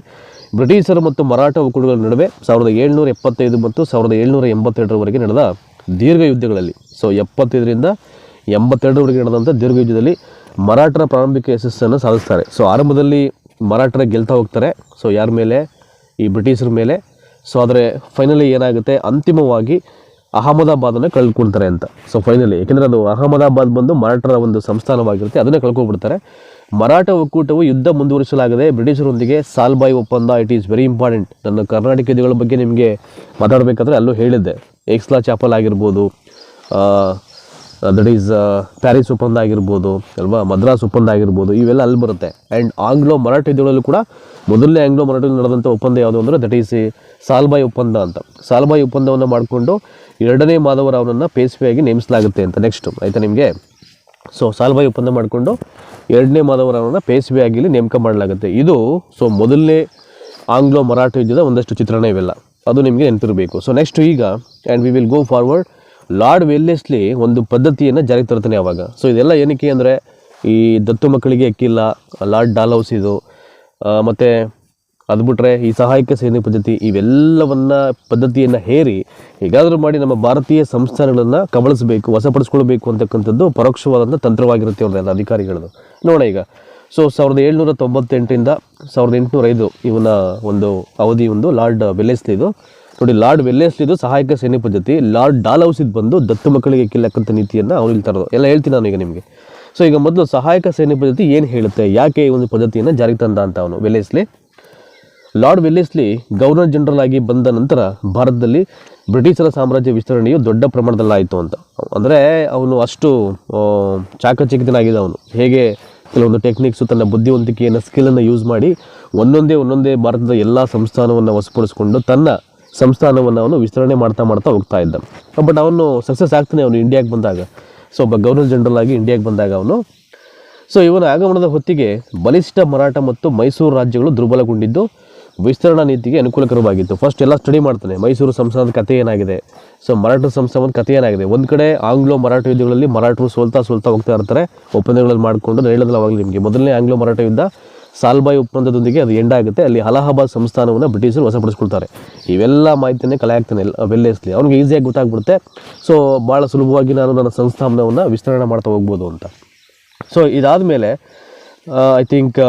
ಬ್ರಿಟಿಷರು ಮತ್ತು ಮರಾಠ ಒಕ್ಕೂಟಗಳ ನಡುವೆ 1775 ಮತ್ತು 1782ರವರೆಗೆ ನಡೆದ ದೀರ್ಘ ಯುದ್ಧಗಳಲ್ಲಿ ಸೊ 75ರಿಂದ 82ರವರೆಗೆ ನಡೆದಂಥ ದೀರ್ಘ ಯುದ್ಧದಲ್ಲಿ ಮರಾಠರ ಪ್ರಾರಂಭಿಕ ಯಶಸ್ಸನ್ನು ಸಾಧಿಸ್ತಾರೆ. ಸೊ ಆರಂಭದಲ್ಲಿ ಮರಾಠರ ಗೆಲ್ತಾ ಹೋಗ್ತಾರೆ, ಸೊ ಯಾರ ಮೇಲೆ, ಈ ಬ್ರಿಟಿಷರ ಮೇಲೆ. ಸೊ ಆದರೆ ಫೈನಲಿ ಏನಾಗುತ್ತೆ, ಅಂತಿಮವಾಗಿ ಅಹಮದಾಬಾದನ್ನು ಕಳ್ಕೊಳ್ತಾರೆ ಅಂತ. ಸೊ ಫೈನಲಿ ಯಾಕೆಂದರೆ ಅದು ಅಹಮದಾಬಾದ್ ಬಂದು ಮರಾಠರ ಒಂದು ಸಂಸ್ಥಾನವಾಗಿರುತ್ತೆ, ಅದನ್ನೇ ಕಳ್ಕೊಬಿಡ್ತಾರೆ. ಮರಾಠ ಒಕ್ಕೂಟವು ಯುದ್ಧ ಮುಂದುವರಿಸಲಾಗದೆ ಬ್ರಿಟಿಷರೊಂದಿಗೆ ಸಾಲ್ಬಾಯಿ ಒಪ್ಪಂದ, ಇಟ್ ಈಸ್ ವೆರಿ ಇಂಪಾರ್ಟೆಂಟ್. ನನ್ನ ಕರ್ನಾಟಕ ಯುದ್ಧಗಳ ಬಗ್ಗೆ ನಿಮಗೆ ಮಾತಾಡಬೇಕಾದ್ರೆ ಅಲ್ಲೂ ಹೇಳಿದ್ದೆ. ಎಕ್ಸ್ಲಾ ಚಾಪಲ್ ಆಗಿರ್ಬೋದು, ದಟ್ ಈಸ್ ಪ್ಯಾರಿಸ್ ಒಪ್ಪಂದ ಆಗಿರ್ಬೋದು ಅಲ್ವಾ, ಮದ್ರಾಸ್ ಒಪ್ಪಂದ ಆಗಿರ್ಬೋದು, ಇವೆಲ್ಲ ಅಲ್ಲಿ ಬರುತ್ತೆ. ಆ್ಯಂಡ್ ಆಂಗ್ಲೋ ಮರಾಠ ಯುದ್ಧಗಳಲ್ಲೂ ಕೂಡ ಮೊದಲನೇ ಆಂಗ್ಲೋ ಮರಾಠದಲ್ಲಿ ನಡೆದಂಥ ಒಪ್ಪಂದ ಯಾವುದು ಅಂದರೆ ದಟ್ ಈಸ್ ಸಾಲ್ಬಾಯಿ ಒಪ್ಪಂದ ಅಂತ. ಸಾಲ್ಬಾಯಿ ಒಪ್ಪಂದವನ್ನು ಮಾಡಿಕೊಂಡು 2ನೇ ಮಾಧವರಾವ್ನನ್ನು ಪೇಶ್ವೆಯಾಗಿ ನೇಮಿಸಲಾಗುತ್ತೆ ಅಂತ. ನೆಕ್ಸ್ಟ್ ಆಯಿತಾ ನಿಮಗೆ. ಸೊ ಸಾಲ್ಬಾಯಿ ಒಪ್ಪಂದ ಮಾಡಿಕೊಂಡು 2ನೇ ಮಾಧವರಾವ್ನನ್ನು ಪೇಶ್ವೆಯಾಗಿ ಇಲ್ಲಿ ನೇಮಕ ಮಾಡಲಾಗುತ್ತೆ. ಇದು ಸೊ ಮೊದಲನೇ ಆಂಗ್ಲೋ ಮರಾಠ ಯುದ್ಧದ ಒಂದಷ್ಟು ಚಿತ್ರಣ ಇವೆಲ್ಲ, ಅದು ನಿಮಗೆ ನೆನಪಿರಬೇಕು. ಸೊ ನೆಕ್ಸ್ಟ್ ಈಗ and we will go forward. Lord Wellesley ಒಂದು ಪದ್ಧತಿಯನ್ನು ಜಾರಿಗೆ ತರ್ತಾನೆ ಆವಾಗ. ಸೊ ಇದೆಲ್ಲ ಏನಕ್ಕೆ ಅಂದರೆ ಈ ದತ್ತು ಮಕ್ಕಳಿಗೆ ಎಕ್ಕಿಲ್ಲ, ಲಾರ್ಡ್ ಡಾಲ್ಹೌಸಿ ಇದು, ಮತ್ತು ಅದು ಬಿಟ್ಟರೆ ಈ ಸಹಾಯಕ ಸೈನ್ಯ ಪದ್ಧತಿ, ಇವೆಲ್ಲವನ್ನು ಪದ್ಧತಿಯನ್ನು ಹೇರಿ ಹೇಗಾದರೂ ಮಾಡಿ ನಮ್ಮ ಭಾರತೀಯ ಸಂಸ್ಥಾನಗಳನ್ನು ಕಬಳಿಸಬೇಕು, ವಶಪಡಿಸ್ಕೊಳ್ಬೇಕು ಅಂತಕ್ಕಂಥದ್ದು ಪರೋಕ್ಷವಾದಂಥ ತಂತ್ರವಾಗಿರುತ್ತೆ ಅವ್ರದ್ದೆಲ್ಲ ಅಧಿಕಾರಿಗಳದು. ನೋಡೋಣ ಈಗ. ಸೊ 1798ರಿಂದ 1805 ಇವನ ಒಂದು ಅವಧಿ ಒಂದು ಲಾರ್ಡ್ ವೆಲ್ಲೆಸ್ಲಿದು. ನೋಡಿ, ಲಾರ್ಡ್ ವೆಲ್ಲೆಸ್ಲಿದು ಸಹಾಯಕ ಸೈನ್ಯ ಪದ್ಧತಿ, ಲಾರ್ಡ್ ಡಾಲ್ಹೌಸಿದು ಬಂದು ದತ್ತು ಮಕ್ಕಳಿಗೆ ಕಿಲ್ಲಕ್ಕಂಥ ನೀತಿಯನ್ನು ಅವ್ರು ಇಲ್ಲಿ ತರೋದು ಎಲ್ಲ ಹೇಳ್ತೀನಿ ನಾನು ಈಗ ನಿಮಗೆ. ಸೊ ಈಗ ಮೊದಲು ಸಹಾಯಕ ಸೈನ್ಯ ಪದ್ಧತಿ ಏನು ಹೇಳುತ್ತೆ, ಯಾಕೆ ಈ ಒಂದು ಪದ್ಧತಿಯನ್ನು ಜಾರಿಗೆ ತಂದ ಅಂತ ಅವನು Wellesley. Lord Wellesley governor general ಆಗಿ ಬಂದ ನಂತರ ಭಾರತದಲ್ಲಿ ಬ್ರಿಟಿಷರ ಸಾಮ್ರಾಜ್ಯ ವಿಸ್ತರಣೆಯು ದೊಡ್ಡ ಪ್ರಮಾಣದಲ್ಲಾಯಿತು ಅಂತ. ಅಂದರೆ ಅವನು ಅಷ್ಟು ಚಾಕಚಕ್ಯನಾಗಿದೆ. ಅವನು ಹೇಗೆ ಕೆಲವೊಂದು ಟೆಕ್ನಿಕ್ಸು, ತನ್ನ ಬುದ್ಧಿವಂತಿಕೆಯನ್ನು, ಸ್ಕಿಲ್ಲನ್ನು ಯೂಸ್ ಮಾಡಿ ಒಂದೊಂದೇ ಭಾರತದ ಎಲ್ಲ ಸಂಸ್ಥಾನವನ್ನು ವಶಪಡಿಸ್ಕೊಂಡು ತನ್ನ ಸಂಸ್ಥಾನವನ್ನು ಅವನು ವಿಸ್ತರಣೆ ಮಾಡ್ತಾ ಹೋಗ್ತಾ ಇದ್ದ. ಬಟ್ ಅವನು ಸಕ್ಸಸ್ ಆಗ್ತಾನೆ ಅವನು ಇಂಡಿಯಾಗೆ ಬಂದಾಗ. ಸೊ ಒಬ್ಬ ಗವರ್ನರ್ ಜನರಲ್ ಆಗಿ ಇಂಡಿಯಾಗೆ ಬಂದಾಗ ಅವನು. ಸೊ ಇವನ ಆಗಮನದ ಹೊತ್ತಿಗೆ ಬಲಿಷ್ಠ ಮರಾಠ ಮತ್ತು ಮೈಸೂರು ರಾಜ್ಯಗಳು ದುರ್ಬಲಗೊಂಡಿದ್ದು ವಿಸ್ತರಣಾ ನೀತಿಗೆ ಅನುಕೂಲಕರವಾಗಿತ್ತು. ಫಸ್ಟ್ ಎಲ್ಲ ಸ್ಟಡಿ ಮಾಡ್ತಾನೆ, ಮೈಸೂರು ಸಂಸ್ಥಾನದ ಕಥೆ ಏನಾಗಿದೆ, ಸೊ ಮರಾಠ ಸಂಸ್ಥಾನದ ಕಥೆ ಏನಾಗಿದೆ. ಒಂದು ಕಡೆ ಆಂಗ್ಲೋ ಮರಾಠ ಯುದ್ಧಗಳಲ್ಲಿ ಮರಾಠರು ಸೋಲ್ತಾ ಹೋಗ್ತಾ ಇರ್ತಾರೆ, ಒಪ್ಪಂದಗಳಲ್ಲಿ ಮಾಡಿಕೊಂಡು ಹೇಳೋದಿಲ್ಲ ಅವಾಗಲೇ ನಿಮಗೆ. ಮೊದಲನೇ ಆಂಗ್ಲೋ ಮರಾಠ ಯುದ್ಧ ಸಾಲ್ಬಾಯಿ ಒಪ್ಪಂದದೊಂದಿಗೆ ಅದು ಎಂಡ್ ಆಗುತ್ತೆ. ಅಲ್ಲಿ ಅಲಹಾಬಾದ್ ಸಂಸ್ಥಾನವನ್ನು ಬ್ರಿಟಿಷರು ವಶಪಡಿಸ್ಕೊಳ್ತಾರೆ. ಇವೆಲ್ಲ ಮಾಹಿತಿನೇ ಕಲೆ ಆಗ್ತಾನೆ ವೆಲ್ಲೆಸ್ಲಿ. ಅವ್ನಿಗೆ ಈಸಿಯಾಗಿ ಗೊತ್ತಾಗ್ಬಿಡುತ್ತೆ. ಸೊ ಭಾಳ ಸುಲಭವಾಗಿ ನಾನು ನನ್ನ ಸಂಸ್ಥಾನವನ್ನು ವಿಸ್ತರಣೆ ಮಾಡ್ತಾ ಹೋಗ್ಬೋದು ಅಂತ. ಸೊ ಇದಾದ ಮೇಲೆ ಐ ಥಿಂಕ್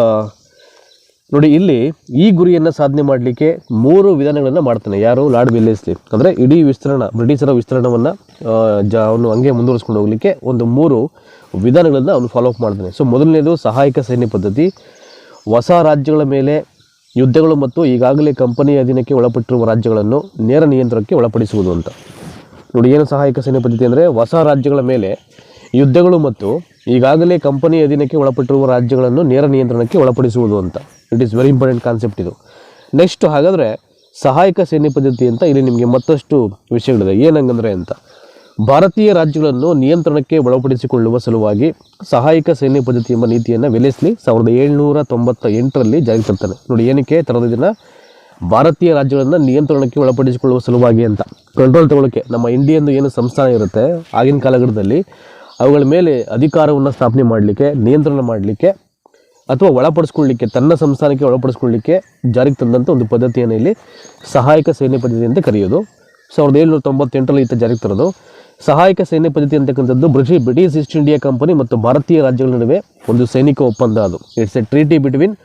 ನೋಡಿ, ಇಲ್ಲಿ ಈ ಗುರಿಯನ್ನು ಸಾಧನೆ ಮಾಡಲಿಕ್ಕೆ 3 ವಿಧಾನಗಳನ್ನು ಮಾಡ್ತಾನೆ. ಯಾರು? Lord Wellesley. ಅಂದರೆ ಇಡೀ ಬ್ರಿಟಿಷರ ವಿಸ್ತರಣವನ್ನು ಅವನು ಹಂಗೆ ಮುಂದುವರಿಸ್ಕೊಂಡು ಹೋಗಲಿಕ್ಕೆ ಒಂದು 3 ವಿಧಾನಗಳನ್ನು ಅವನು ಫಾಲೋ ಅಪ್ ಮಾಡ್ತಾನೆ. ಸೊ ಮೊದಲನೇದು ಸಹಾಯಕ ಸೈನ್ಯ ಪದ್ಧತಿ, ಹೊಸ ರಾಜ್ಯಗಳ ಮೇಲೆ ಯುದ್ಧಗಳು ಮತ್ತು ಈಗಾಗಲೇ ಕಂಪನಿಯ ಅಧೀನಕ್ಕೆ ಒಳಪಟ್ಟಿರುವ ರಾಜ್ಯಗಳನ್ನು ನೇರ ನಿಯಂತ್ರಣಕ್ಕೆ ಒಳಪಡಿಸುವುದು ಅಂತ. ನೋಡಿ, ಏನು ಸಹಾಯಕ ಸೈನ್ಯ ಪದ್ಧತಿ ಅಂದರೆ ಹೊಸ ರಾಜ್ಯಗಳ ಮೇಲೆ ಯುದ್ಧಗಳು ಮತ್ತು ಈಗಾಗಲೇ ಕಂಪನಿ ಅಧೀನಕ್ಕೆ ಒಳಪಟ್ಟಿರುವ ರಾಜ್ಯಗಳನ್ನು ನೇರ ನಿಯಂತ್ರಣಕ್ಕೆ ಒಳಪಡಿಸುವುದು ಅಂತ. It is very important concept ಇದು. ನೆಕ್ಸ್ಟ್ ಹಾಗಾದರೆ ಸಹಾಯಕ ಸೈನ್ಯ ಪದ್ಧತಿ ಅಂತ ಇಲ್ಲಿ ನಿಮಗೆ ಮತ್ತಷ್ಟು ವಿಷಯಗಳಿದೆ. ಏನಂಗಂದರೆ ಅಂತ, ಭಾರತೀಯ ರಾಜ್ಯಗಳನ್ನು ನಿಯಂತ್ರಣಕ್ಕೆ ಒಳಪಡಿಸಿಕೊಳ್ಳುವ ಸಲುವಾಗಿ ಸಹಾಯಕ ಸೈನ್ಯ ಪದ್ಧತಿ ಎಂಬ ನೀತಿಯನ್ನು ವೆಲ್ಲೆಸ್ಲಿ 1798ರಲ್ಲಿ ಜಾರಿಗೆ ತರ್ತಾನೆ. ನೋಡಿ, ಏನಕ್ಕೆ ತರೋದಿನ, ಭಾರತೀಯ ರಾಜ್ಯಗಳನ್ನು ನಿಯಂತ್ರಣಕ್ಕೆ ಒಳಪಡಿಸಿಕೊಳ್ಳುವ ಸಲುವಾಗಿ ಅಂತ, ಕಂಟ್ರೋಲ್ ತಗೊಳ್ಳೋಕ್ಕೆ. ನಮ್ಮ ಇಂಡಿಯನ್ದು ಏನು ಸಂಸ್ಥಾನ ಇರುತ್ತೆ ಆಗಿನ ಕಾಲಘಟ್ಟದಲ್ಲಿ ಅವುಗಳ ಮೇಲೆ ಅಧಿಕಾರವನ್ನು ಸ್ಥಾಪನೆ ಮಾಡಲಿಕ್ಕೆ, ನಿಯಂತ್ರಣ ಮಾಡಲಿಕ್ಕೆ ಅಥವಾ ಒಳಪಡಿಸ್ಕೊಳ್ಳಿಕ್ಕೆ, ತನ್ನ ಸಂಸ್ಥಾನಕ್ಕೆ ಒಳಪಡಿಸ್ಕೊಳ್ಳಿಕ್ಕೆ ಜಾರಿಗೆ ತಂದಂಥ ಒಂದು ಪದ್ಧತಿಯನ್ನು ಇಲ್ಲಿ ಸಹಾಯಕ ಸೈನ್ಯ ಪದ್ಧತಿ ಅಂತ ಕರೆಯೋದು. 1798ರಲ್ಲಿ ಈತ ಜಾರಿಗೆ ತರೋದು. ಸಹಾಯಕ ಸೈನ್ಯ ಪದ್ಧತಿ ಅಂತಕ್ಕಂಥದ್ದು ಬ್ರಿಟಿಷ್ ಈಸ್ಟ್ ಇಂಡಿಯಾ ಕಂಪನಿ ಮತ್ತು ಭಾರತೀಯ ರಾಜ್ಯಗಳ ನಡುವೆ ಒಂದು ಸೈನಿಕ ಒಪ್ಪಂದ. ಅದು ಇಟ್ಸ್ ಎ ಟ್ರೀಟಿ ಬಿಟ್ವೀನ್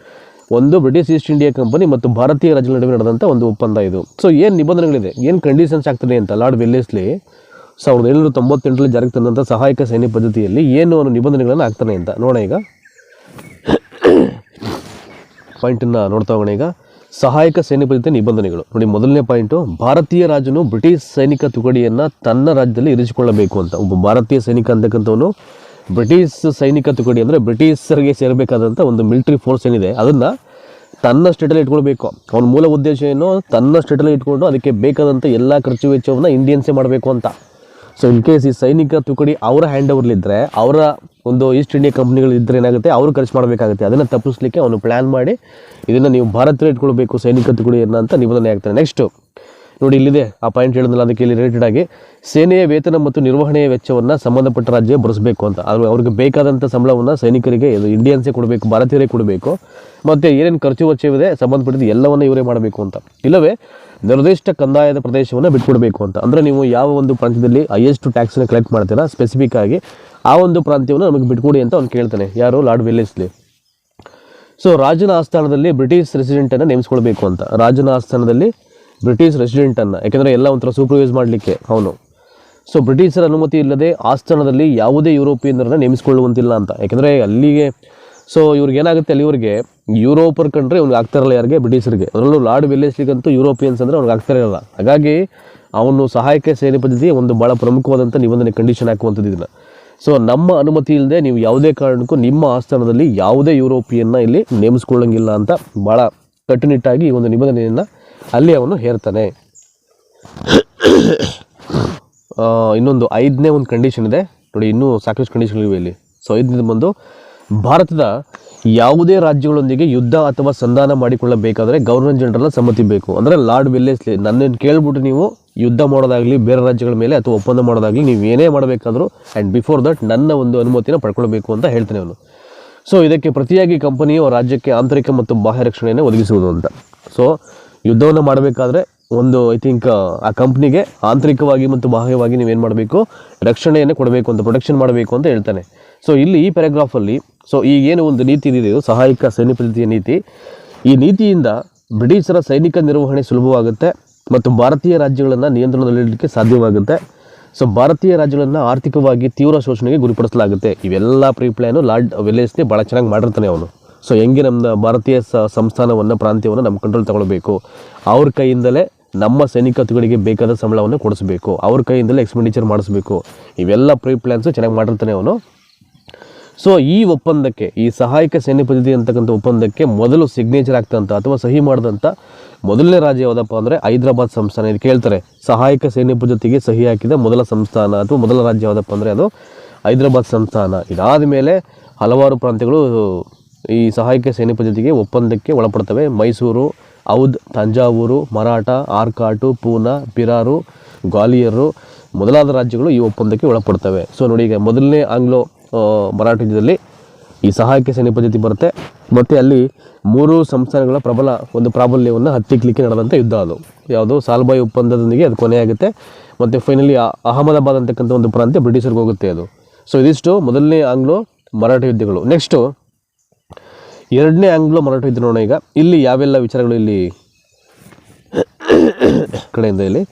ಒಂದು ಬ್ರಿಟಿಷ್ ಈಸ್ಟ್ ಇಂಡಿಯಾ ಕಂಪನಿ ಮತ್ತು ಭಾರತೀಯ ರಾಜ್ಯಗಳ ನಡುವೆ ನಡೆದಂಥ ಒಂದು ಒಪ್ಪಂದ ಇದು. ಸೊ ಏನು ನಿಬಂಧನೆಗಳಿದೆ, ಏನು ಕಂಡೀಷನ್ಸ್ ಆಗ್ತದೆ ಅಂತ ಲಾರ್ಡ್ ವೆಲ್ಲೆಸ್ಲಿ 1798ರಲ್ಲಿ ಜಾರಿಗೆ ತಂದಂಥ ಸಹಾಯಕ ಸೈನ್ಯ ಪದ್ಧತಿಯಲ್ಲಿ ಏನು ನಿಬಂಧನೆಗಳನ್ನು ಆಗ್ತಾನೆ ಅಂತ ನೋಡೋಣ. ಈಗ ಪಾಯಿಂಟನ್ನು ನೋಡ್ತಾ ಹೋಗೋಣ. ಈಗ ಸಹಾಯಕ ಸೈನ್ಯ ಪದ್ಧತಿಯ ನಿಬಂಧನೆಗಳು ನೋಡಿ. ಮೊದಲನೇ ಪಾಯಿಂಟು, ಭಾರತೀಯ ರಾಜನು ಬ್ರಿಟಿಷ್ ಸೈನಿಕ ತುಕಡಿಯನ್ನು ತನ್ನ ರಾಜ್ಯದಲ್ಲಿ ಇರಿಸಿಕೊಳ್ಳಬೇಕು ಅಂತ. ಒಬ್ಬ ಭಾರತೀಯ ಸೈನಿಕ ಅಂತಕ್ಕಂಥವನು ಬ್ರಿಟಿಷ್ ಸೈನಿಕ ತುಕಡಿ ಅಂದರೆ ಬ್ರಿಟಿಷರಿಗೆ ಸೇರಬೇಕಾದಂಥ ಒಂದು ಮಿಲಿಟರಿ ಫೋರ್ಸ್ ಏನಿದೆ ಅದನ್ನು ತನ್ನ ಸ್ಟೇಟಲ್ಲಿ ಇಟ್ಕೊಳ್ಬೇಕು. ಅವನ ಮೂಲ ಉದ್ದೇಶ ಏನು, ತನ್ನ ಸ್ಟೇಟಲ್ಲಿ ಇಟ್ಕೊಂಡು ಅದಕ್ಕೆ ಬೇಕಾದಂಥ ಎಲ್ಲ ಖರ್ಚು ವೆಚ್ಚವನ್ನು ಇಂಡಿಯನ್ಸೇ ಮಾಡಬೇಕು ಅಂತ. ಸೊ ಇನ್ ಕೇಸ್ ಈ ಸೈನಿಕ ತುಕಡಿ ಅವರ ಹ್ಯಾಂಡ್ ಓವರ್ಲಿದ್ದರೆ, ಅವರ ಒಂದು ಈಸ್ಟ್ ಇಂಡಿಯಾ ಕಂಪ್ನಿಗಳಿದ್ದರೆ ಏನಾಗುತ್ತೆ, ಅವರು ಖರ್ಚು ಮಾಡಬೇಕಾಗುತ್ತೆ. ಅದನ್ನು ತಪ್ಪಿಸ್ಲಿಕ್ಕೆ ಅವನು ಪ್ಲ್ಯಾನ್ ಮಾಡಿ ಇದನ್ನು ನೀವು ಭಾರತದಲ್ಲಿ ಇಟ್ಕೊಳ್ಬೇಕು ಸೈನಿಕ ತುಕಡಿಯನ್ನು ಅಂತ ನಿಬಂಧನೆ ಆಗ್ತಾನೆ. ನೆಕ್ಸ್ಟು ನೋಡಿ, ಇಲ್ಲಿದೆ ಆ ಪಾಯಿಂಟ್ ಹೇಳಿದ್ನಲ್ಲ, ಅದಕ್ಕೆ ಇಲ್ಲಿ ರಿಲೇಟೆಡ್ ಆಗಿ ಸೇನೆಯ ವೇತನ ಮತ್ತು ನಿರ್ವಹಣೆಯ ವೆಚ್ಚವನ್ನು ಸಂಬಂಧಪಟ್ಟ ರಾಜ್ಯ ಭರಿಸಬೇಕು ಅಂತ. ಅವ್ರಿಗೆ ಬೇಕಾದಂಥ ಸಂಬಳವನ್ನು ಸೈನಿಕರಿಗೆ ಇದು ಇಂಡಿಯನ್ಸೇ ಕೊಡಬೇಕು, ಭಾರತೀಯರೇ ಕೊಡಬೇಕು. ಮತ್ತು ಏನೇನು ಖರ್ಚು ವೆಚ್ಚವಿದೆ ಸಂಬಂಧಪಟ್ಟಿದ್ದು ಎಲ್ಲವನ್ನು ಇವರೇ ಮಾಡಬೇಕು ಅಂತ. ಇಲ್ಲವೇ ನಿರ್ದಿಷ್ಟ ಕಂದಾಯದ ಪ್ರದೇಶವನ್ನು ಬಿಟ್ಕೊಡ್ಬೇಕು ಅಂತ. ಅಂದರೆ ನೀವು ಯಾವ ಒಂದು ಪ್ರಾಂತ್ಯದಲ್ಲಿ ಹೈಯೆಸ್ಟ್ ಟ್ಯಾಕ್ಸನ್ನು ಕಲೆಕ್ಟ್ ಮಾಡ್ತೀರಾ ಸ್ಪೆಸಿಫಿಕ್ ಆಗಿ, ಆ ಒಂದು ಪ್ರಾಂತ್ಯವನ್ನು ನಮಗೆ ಬಿಟ್ಕೊಡಿ ಅಂತ ಅವ್ನು ಕೇಳ್ತಾನೆ. ಯಾರು? Lord Wellesley. ಸೊ ರಾಜನ ಆಸ್ಥಾನದಲ್ಲಿ ಬ್ರಿಟಿಷ್ ರೆಸಿಡೆಂಟನ್ನು ನೇಮಿಸ್ಕೊಳ್ಬೇಕು ಅಂತ. ರಾಜನ ಆಸ್ಥಾನದಲ್ಲಿ ಬ್ರಿಟಿಷ್ ರೆಸಿಡೆಂಟನ್ನು, ಯಾಕೆಂದರೆ ಎಲ್ಲ ಒಂಥರ ಸೂಪರ್ವೈಸ್ ಮಾಡಲಿಕ್ಕೆ ಅವನು. ಸೊ ಬ್ರಿಟಿಷರ ಅನುಮತಿ ಇಲ್ಲದೆ ಆಸ್ಥಾನದಲ್ಲಿ ಯಾವುದೇ ಯುರೋಪಿಯನ್ನರನ್ನು ನೇಮಿಸಿಕೊಳ್ಳುವಂತಿಲ್ಲ ಅಂತ. ಯಾಕೆಂದರೆ ಅಲ್ಲಿಗೆ ಸೊ ಇವ್ರಿಗೆ ಏನಾಗುತ್ತೆ ಅಲ್ಲಿ ಇವರಿಗೆ ಯುರೋಪರ್ ಕಂಡ್ರೆ ಅವ್ನಿಗೆ ಆಗ್ತಾರಲ್ಲ ಯಾರಿಗೆ ಬ್ರಿಟಿಷರಿಗೆ, ಅದರಲ್ಲೂ ಲಾರ್ಡ್ ವೆಲ್ಲೆಸ್ಲಿಗಂತೂ ಯುರೋಪಿಯನ್ಸ್ ಅಂದರೆ ಅವ್ನಿಗೆ ಆಗ್ತಾ ಇರಲ್ಲ. ಹಾಗಾಗಿ ಅವನು ಸಹಾಯಕ ಸೇನೆ ಪದ್ಧತಿ ಒಂದು ಭಾಳ ಪ್ರಮುಖವಾದಂಥ ನಿಬಂಧನೆ ಕಂಡೀಷನ್ ಹಾಕುವಂಥದ್ದು ಇದನ್ನು. ಸೊ ನಮ್ಮ ಅನುಮತಿ ಇಲ್ಲದೆ ನೀವು ಯಾವುದೇ ಕಾರಣಕ್ಕೂ ನಿಮ್ಮ ಆಸ್ಥಾನದಲ್ಲಿ ಯಾವುದೇ ಯುರೋಪಿಯನ್ನ ಇಲ್ಲಿ ನೇಮಿಸ್ಕೊಳ್ಳಂಗಿಲ್ಲ ಅಂತ ಭಾಳ ಕಟ್ಟುನಿಟ್ಟಾಗಿ ಈ ಒಂದು ನಿಬಂಧನೆಯನ್ನು ಅಲ್ಲಿ ಅವನು ಹೇರ್ತಾನೆ. ಇನ್ನೊಂದು 5ನೇ ಒಂದು ಕಂಡೀಷನ್ ಇದೆ ನೋಡಿ, ಇನ್ನೂ ಸಾಕಷ್ಟು ಕಂಡೀಷನ್ಗಳಿವೆ ಇಲ್ಲಿ. ಸೊ 5ನೇದು ಬಂದು ಭಾರತದ ಯಾವುದೇ ರಾಜ್ಯಗಳೊಂದಿಗೆ ಯುದ್ಧ ಅಥವಾ ಸಂಧಾನ ಮಾಡಿಕೊಳ್ಳಬೇಕಾದರೆ ಗವರ್ನರ್ ಜನರಲ್ ಸಮ್ಮತಿ ಬೇಕು. ಅಂದರೆ ಲಾರ್ಡ್ ವೆಲ್ಲೆಸ್ಲಿ ನನ್ನನ್ನು ಕೇಳ್ಬಿಟ್ಟು ನೀವು ಯುದ್ಧ ಮಾಡೋದಾಗಲಿ ಬೇರೆ ರಾಜ್ಯಗಳ ಮೇಲೆ ಅಥವಾ ಒಪ್ಪಂದ ಮಾಡೋದಾಗಲಿ ನೀವು ಏನೇ ಮಾಡಬೇಕಾದ್ರೂ ಆ್ಯಂಡ್ ಬಿಫೋರ್ ದಟ್ ನನ್ನ ಒಂದು ಅನುಮತಿನ ಪಡ್ಕೊಳ್ಬೇಕು ಅಂತ ಹೇಳ್ತಾನೆ ಅವನು. ಸೊ ಇದಕ್ಕೆ ಪ್ರತಿಯಾಗಿ ಕಂಪನಿಯು ರಾಜ್ಯಕ್ಕೆ ಆಂತರಿಕ ಮತ್ತು ಬಾಹ್ಯ ರಕ್ಷಣೆಯನ್ನು ಒದಗಿಸುವುದು ಅಂತ. ಸೊ ಯುದ್ಧವನ್ನು ಮಾಡಬೇಕಾದ್ರೆ ಒಂದು ಐ ಥಿಂಕ್ ಆ ಕಂಪ್ನಿಗೆ ಆಂತರಿಕವಾಗಿ ಮತ್ತು ಬಾಹ್ಯವಾಗಿ ನೀವೇನು ಮಾಡಬೇಕು, ರಕ್ಷಣೆಯನ್ನು ಕೊಡಬೇಕು ಅಂತ, ಪ್ರೊಟೆಕ್ಷನ್ ಮಾಡಬೇಕು ಅಂತ ಹೇಳ್ತಾನೆ. ಸೊ ಇಲ್ಲಿ ಈ ಪ್ಯಾರಾಗ್ರಾಫಲ್ಲಿ ಸೊ ಈಗೇನು ಒಂದು ನೀತಿ ಇದೆ ಸಹಾಯಕ ಸೈನ್ಯ ಪದ್ಧತಿಯ ನೀತಿ, ಈ ನೀತಿಯಿಂದ ಬ್ರಿಟಿಷರ ಸೈನಿಕ ನಿರ್ವಹಣೆ ಸುಲಭವಾಗುತ್ತೆ ಮತ್ತು ಭಾರತೀಯ ರಾಜ್ಯಗಳನ್ನು ನಿಯಂತ್ರಣದಲ್ಲಿಡಲಿಕ್ಕೆ ಸಾಧ್ಯವಾಗುತ್ತೆ. ಸೊ ಭಾರತೀಯ ರಾಜ್ಯಗಳನ್ನು ಆರ್ಥಿಕವಾಗಿ ತೀವ್ರ ಶೋಷಣೆಗೆ ಗುರಿಪಡಿಸಲಾಗುತ್ತೆ. ಇವೆಲ್ಲ ಪ್ರೀ ಪ್ಲ್ಯಾನು ಲಾರ್ಡ್ ವೆಲ್ಲೆಸ್ಲಿ ಭಾಳ ಚೆನ್ನಾಗಿ ಮಾಡಿರ್ತಾನೆ ಅವನು. ಸೊ ಹೆಂಗೆ ನಮ್ಮ ಭಾರತೀಯ ಸಂಸ್ಥಾನವನ್ನು ಪ್ರಾಂತ್ಯವನ್ನು ನಮ್ಮ ಕಂಟ್ರೋಲ್ ತಗೊಳ್ಬೇಕು, ಅವ್ರ ಕೈಯಿಂದಲೇ ನಮ್ಮ ಸೈನಿಕ ತುಕಡಿಗೆ ಬೇಕಾದ ಸಂಬಳವನ್ನು ಕೊಡಿಸಬೇಕು, ಅವ್ರ ಕೈಯಿಂದಲೇ ಎಕ್ಸ್ಪೆಂಡಿಚರ್ ಮಾಡಿಸ್ಬೇಕು, ಇವೆಲ್ಲ ಪ್ರೀ ಪ್ಲ್ಯಾನ್ಸು ಚೆನ್ನಾಗಿ ಮಾಡಿರ್ತಾನೆ ಅವನು. ಸೊ ಈ ಒಪ್ಪಂದಕ್ಕೆ, ಈ ಸಹಾಯಕ ಸೈನ್ಯ ಪದ್ಧತಿ ಅಂತಕ್ಕಂಥ ಒಪ್ಪಂದಕ್ಕೆ ಮೊದಲು ಸಿಗ್ನೇಚರ್ ಆಗ್ತಂಥ ಅಥವಾ ಸಹಿ ಮಾಡಿದಂಥ ಮೊದಲನೇ ರಾಜ್ಯ ಯಾವುದಪ್ಪ ಅಂದರೆ ಹೈದರಾಬಾದ್ ಸಂಸ್ಥಾನ. ಇದು ಕೇಳ್ತಾರೆ, ಸಹಾಯಕ ಸೈನ್ಯ ಪದ್ಧತಿಗೆ ಸಹಿ ಹಾಕಿದ ಮೊದಲ ಸಂಸ್ಥಾನ ಅಥವಾ ಮೊದಲ ರಾಜ್ಯ ಯಾವುದಪ್ಪ ಅಂದರೆ ಅದು ಹೈದರಾಬಾದ್ ಸಂಸ್ಥಾನ. ಇದಾದ ಮೇಲೆ ಹಲವಾರು ಪ್ರಾಂತ್ಯಗಳು ಈ ಸಹಾಯಕ ಸೈನ್ಯ ಪದ್ಧತಿಗೆ ಒಪ್ಪಂದಕ್ಕೆ ಒಳಪಡ್ತವೆ. ಮೈಸೂರು, ಔಧ್, ತಂಜಾವೂರು, ಮರಾಠ, ಆರ್ಕಾಟು, ಪೂನಾ, ಪಿರಾರು, ಗ್ವಾಲಿಯರು ಮೊದಲಾದ ರಾಜ್ಯಗಳು ಈ ಒಪ್ಪಂದಕ್ಕೆ ಒಳಪಡ್ತವೆ. ಸೊ ನೋಡಿ, ಈಗ ಮೊದಲನೇ ಆಂಗ್ಲೋ ಮರಾಠ ಯುದ್ಧದಲ್ಲಿ ಈ ಸಹಾಯಕ ಸೈನ್ಯ ಪದ್ಧತಿ ಬರುತ್ತೆ. ಮತ್ತು ಅಲ್ಲಿ 3 ಸಂಸ್ಥಾನಗಳ ಒಂದು ಪ್ರಾಬಲ್ಯವನ್ನು ಹತ್ತಿಕ್ಕಲಿಕ್ಕೆ ನಡೆದಂಥ ಯುದ್ಧ ಅದು. ಯಾವುದು ಸಾಲ್ಬಾಯಿ ಒಪ್ಪಂದದೊಂದಿಗೆ ಅದು ಕೊನೆಯಾಗುತ್ತೆ. ಮತ್ತು ಫೈನಲಿ ಅಹಮದಾಬಾದ್ ಅಂತಕ್ಕಂಥ ಒಂದು ಪ್ರಾಂತ್ಯ ಬ್ರಿಟಿಷರಿಗೆ ಹೋಗುತ್ತೆ ಅದು. ಸೊ ಇದಿಷ್ಟು ಮೊದಲನೇ ಆಂಗ್ಲೋ ಮರಾಠ ಯುದ್ಧಗಳು. ನೆಕ್ಸ್ಟು 2ನೇ ಆಂಗ್ಲೋ ಮರಾಠ ಯುದ್ಧ ನೋಡೋಣ. ಈಗ ಇಲ್ಲಿ ಯಾವೆಲ್ಲ ವಿಚಾರಗಳು ಇಲ್ಲಿ ಕಡೆಯಿಂದ ಇಲ್ಲಿ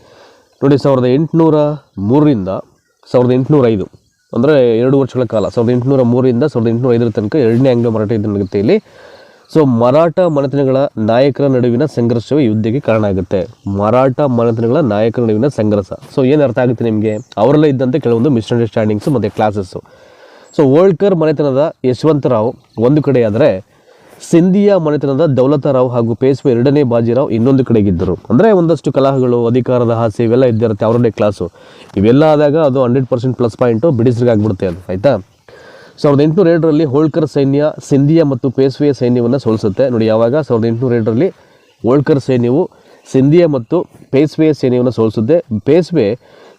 ನೋಡಿ, 1803ರಿಂದ 1805 ಅಂದರೆ 2 ವರ್ಷಗಳ ಕಾಲ, 1803ರಿಂದ 1805 ತನಕ 2ನೇ ಆಂಗ್ಲೋ ಮರಾಠ ಯುದ್ಧ ನಡೆಯುತ್ತೆ ಇಲ್ಲಿ. ಸೊ ಮರಾಠ ಮನೆತನಗಳ ನಾಯಕರ ನಡುವಿನ ಸಂಘರ್ಷವೇ ಯುದ್ಧಕ್ಕೆ ಕಾರಣ ಆಗುತ್ತೆ. ಮರಾಠ ಮನೆತನಗಳ ನಾಯಕರ ನಡುವಿನ ಸಂಘರ್ಷ. ಸೊ ಏನು ಅರ್ಥ ಆಗುತ್ತೆ ನಿಮಗೆ, ಅವರಲ್ಲೇ ಇದ್ದಂತೆ ಕೆಲವೊಂದು ಮಿಸ್ಅಂಡರ್ಸ್ಟ್ಯಾಂಡಿಂಗ್ಸು ಮತ್ತು ಕ್ಲಾಸಸ್ಸು. ಸೊ ಹೋಳ್ಕರ್ ಮನೆತನದ ಯಶವಂತರಾವ್ ಒಂದು ಕಡೆಯಾದರೆ ಸಿಂಧಿಯಾ ಮನೆತನದ ದೌಲತರಾವ್ ಹಾಗೂ ಪೇಶ್ವೆ 2ನೇ ಬಾಜಿರಾವ್ ಇನ್ನೊಂದು ಕಡೆಗಿದ್ದರು. ಅಂದರೆ ಒಂದಷ್ಟು ಕಲಹಗಳು, ಅಧಿಕಾರದ ಆಸೆ ಇವೆಲ್ಲ ಇದ್ದಿರುತ್ತೆ ಅವರದೇ ಕ್ಲಾಸು. ಇವೆಲ್ಲ ಆದಾಗ ಅದು 100% ಪ್ಲಸ್ ಪಾಯಿಂಟು ಬ್ರಿಟಿಷರಿಗೆ ಆಗಿಬಿಡುತ್ತೆ ಅದು, ಆಯಿತಾ. 1802ರಲ್ಲಿ ಹೋಳ್ಕರ್ ಸೈನ್ಯ ಸಿಂಧಿಯಾ ಮತ್ತು ಪೇಶ್ವೆಯ ಸೈನ್ಯವನ್ನು ಸೋಲಿಸುತ್ತೆ. ನೋಡಿ, ಯಾವಾಗ 1802ರಲ್ಲಿ ಹೋಳ್ಕರ್ ಸೈನ್ಯವು ಸಿಂಧಿಯಾ ಮತ್ತು ಪೇಶ್ವೆಯ ಸೈನ್ಯವನ್ನು ಸೋಲಿಸುತ್ತೆ. ಪೇಶ್ವೆ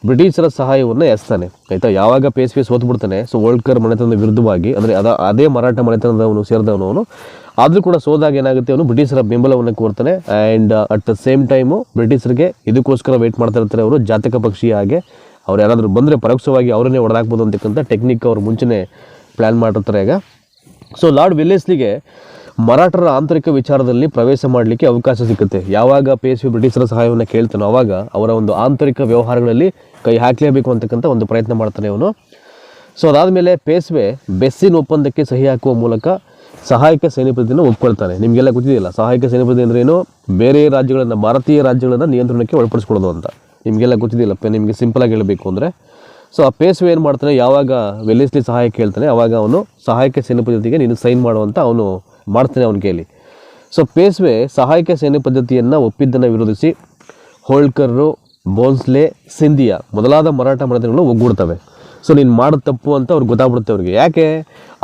ಬ್ರಿಟಿಷರ ಸಹಾಯವನ್ನು ಎಸ್ತಾನೆ, ಆಯಿತಾ. ಯಾವಾಗ ಪೇಶ್ವೆ ಸೋತ್ಬಿಡ್ತಾನೆ, ಸೊ ಹೋಳ್ಕರ್ ಮನೆತನದ ವಿರುದ್ಧವಾಗಿ, ಅಂದರೆ ಅದೇ ಮರಾಠ ಮನೆತನದವನು ಸೇರಿದವನು, ಆದರೂ ಕೂಡ ಸೋದಾಗ ಏನಾಗುತ್ತೆ, ಅವನು ಬ್ರಿಟಿಷರ ಬೆಂಬಲವನ್ನು ಕೋರ್ತಾನೆ. And at the same time ಬ್ರಿಟಿಷರಿಗೆ ಇದಕ್ಕೋಸ್ಕರ ವೆಯ್ಟ್ ಮಾಡ್ತಾ ಇರ್ತಾರೆ ಅವರು, ಜಾತಕ ಪಕ್ಷಿಯ ಹಾಗೆ. ಅವ್ರು ಯಾರಾದರೂ ಬಂದರೆ ಪರೋಕ್ಷವಾಗಿ ಅವರನ್ನೇ ಹೊಡೆದಾಕ್ಬೋದು ಅಂತಕ್ಕಂಥ ಟೆಕ್ನಿಕ್ ಅವರು ಮುಂಚೆನೇ ಪ್ಲ್ಯಾನ್ ಮಾಡಿರ್ತಾರೆ ಈಗ. ಸೊ ಲಾರ್ಡ್ ವೆಲ್ಲೆಸ್ಲಿಗೆ ಮರಾಠರ ಆಂತರಿಕ ವಿಚಾರದಲ್ಲಿ ಪ್ರವೇಶ ಮಾಡಲಿಕ್ಕೆ ಅವಕಾಶ ಸಿಗುತ್ತೆ. ಯಾವಾಗ ಪೇಶ್ವೆ ಬ್ರಿಟಿಷರ ಸಹಾಯವನ್ನು ಕೇಳ್ತಾನೋ ಆವಾಗ ಅವರ ಒಂದು ಆಂತರಿಕ ವ್ಯವಹಾರಗಳಲ್ಲಿ ಕೈ ಹಾಕಲೇಬೇಕು ಅಂತಕ್ಕಂಥ ಒಂದು ಪ್ರಯತ್ನ ಮಾಡ್ತಾನೆ ಅವನು. ಸೊ ಅದಾದಮೇಲೆ ಪೇಶ್ವೆ ಬೆಸ್ಸಿನ್ ಒಪ್ಪಂದಕ್ಕೆ ಸಹಿ ಹಾಕುವ ಮೂಲಕ ಸಹಾಯಕ ಸೈನ್ಯ ಪದ್ಧತಿಯನ್ನು ಒಪ್ಕೊಳ್ತಾನೆ. ನಿಮಗೆಲ್ಲ ಗೊತ್ತಿದೆಯಲ್ಲ, ಸಹಾಯಕ ಸೈನ್ಯ ಪದ್ಧತಿ ಅಂದ್ರೇನು, ಬೇರೆ ರಾಜ್ಯಗಳನ್ನು, ಭಾರತೀಯ ರಾಜ್ಯಗಳನ್ನು ನಿಯಂತ್ರಣಕ್ಕೆ ಒಳಪಡಿಸ್ಕೊಳ್ಳೋದು ಅಂತ. ನಿಮಗೆಲ್ಲ ಗೊತ್ತಿದೆಯಲ್ಲಪ್ಪ, ನಿಮಗೆ ಸಿಂಪಲಾಗಿ ಹೇಳಬೇಕು ಅಂದರೆ. ಸೊ ಆ ಪೇಶ್ವೆ ಏನು ಮಾಡ್ತಾನೆ, ಯಾವಾಗ ವೆಲ್ಲೆಸ್ಲಿ ಸಹಾಯ ಕೇಳ್ತಾನೆ ಆವಾಗ ಅವನು ಸಹಾಯಕ ಸೈನ್ಯ ಪದ್ಧತಿಗೆ ನೀನು ಸೈನ್ ಮಾಡುವಂತ ಅವನು ಮಾಡ್ತಾನೆ ಅವನ ಕೈಲಿ. ಸೊ ಪೇಶ್ವೆ ಸಹಾಯಕ ಸೈನ್ಯ ಪದ್ಧತಿಯನ್ನು ಒಪ್ಪಿದ್ದನ್ನು ವಿರೋಧಿಸಿ ಹೋಳ್ಕರ್ರು, ಬೋನ್ಸ್ಲೆ, ಸಿಂಧಿಯಾ ಮೊದಲಾದ ಮರಾಠ ಮನೆತನಗಳು ಒಗ್ಗೂಡ್ತವೆ. ಸೊ ನೀನು ಮಾಡೋದು ತಪ್ಪು ಅಂತ ಅವ್ರಿಗೆ ಗೊತ್ತಾಗ್ಬಿಡುತ್ತೆ ಅವ್ರಿಗೆ. ಯಾಕೆ,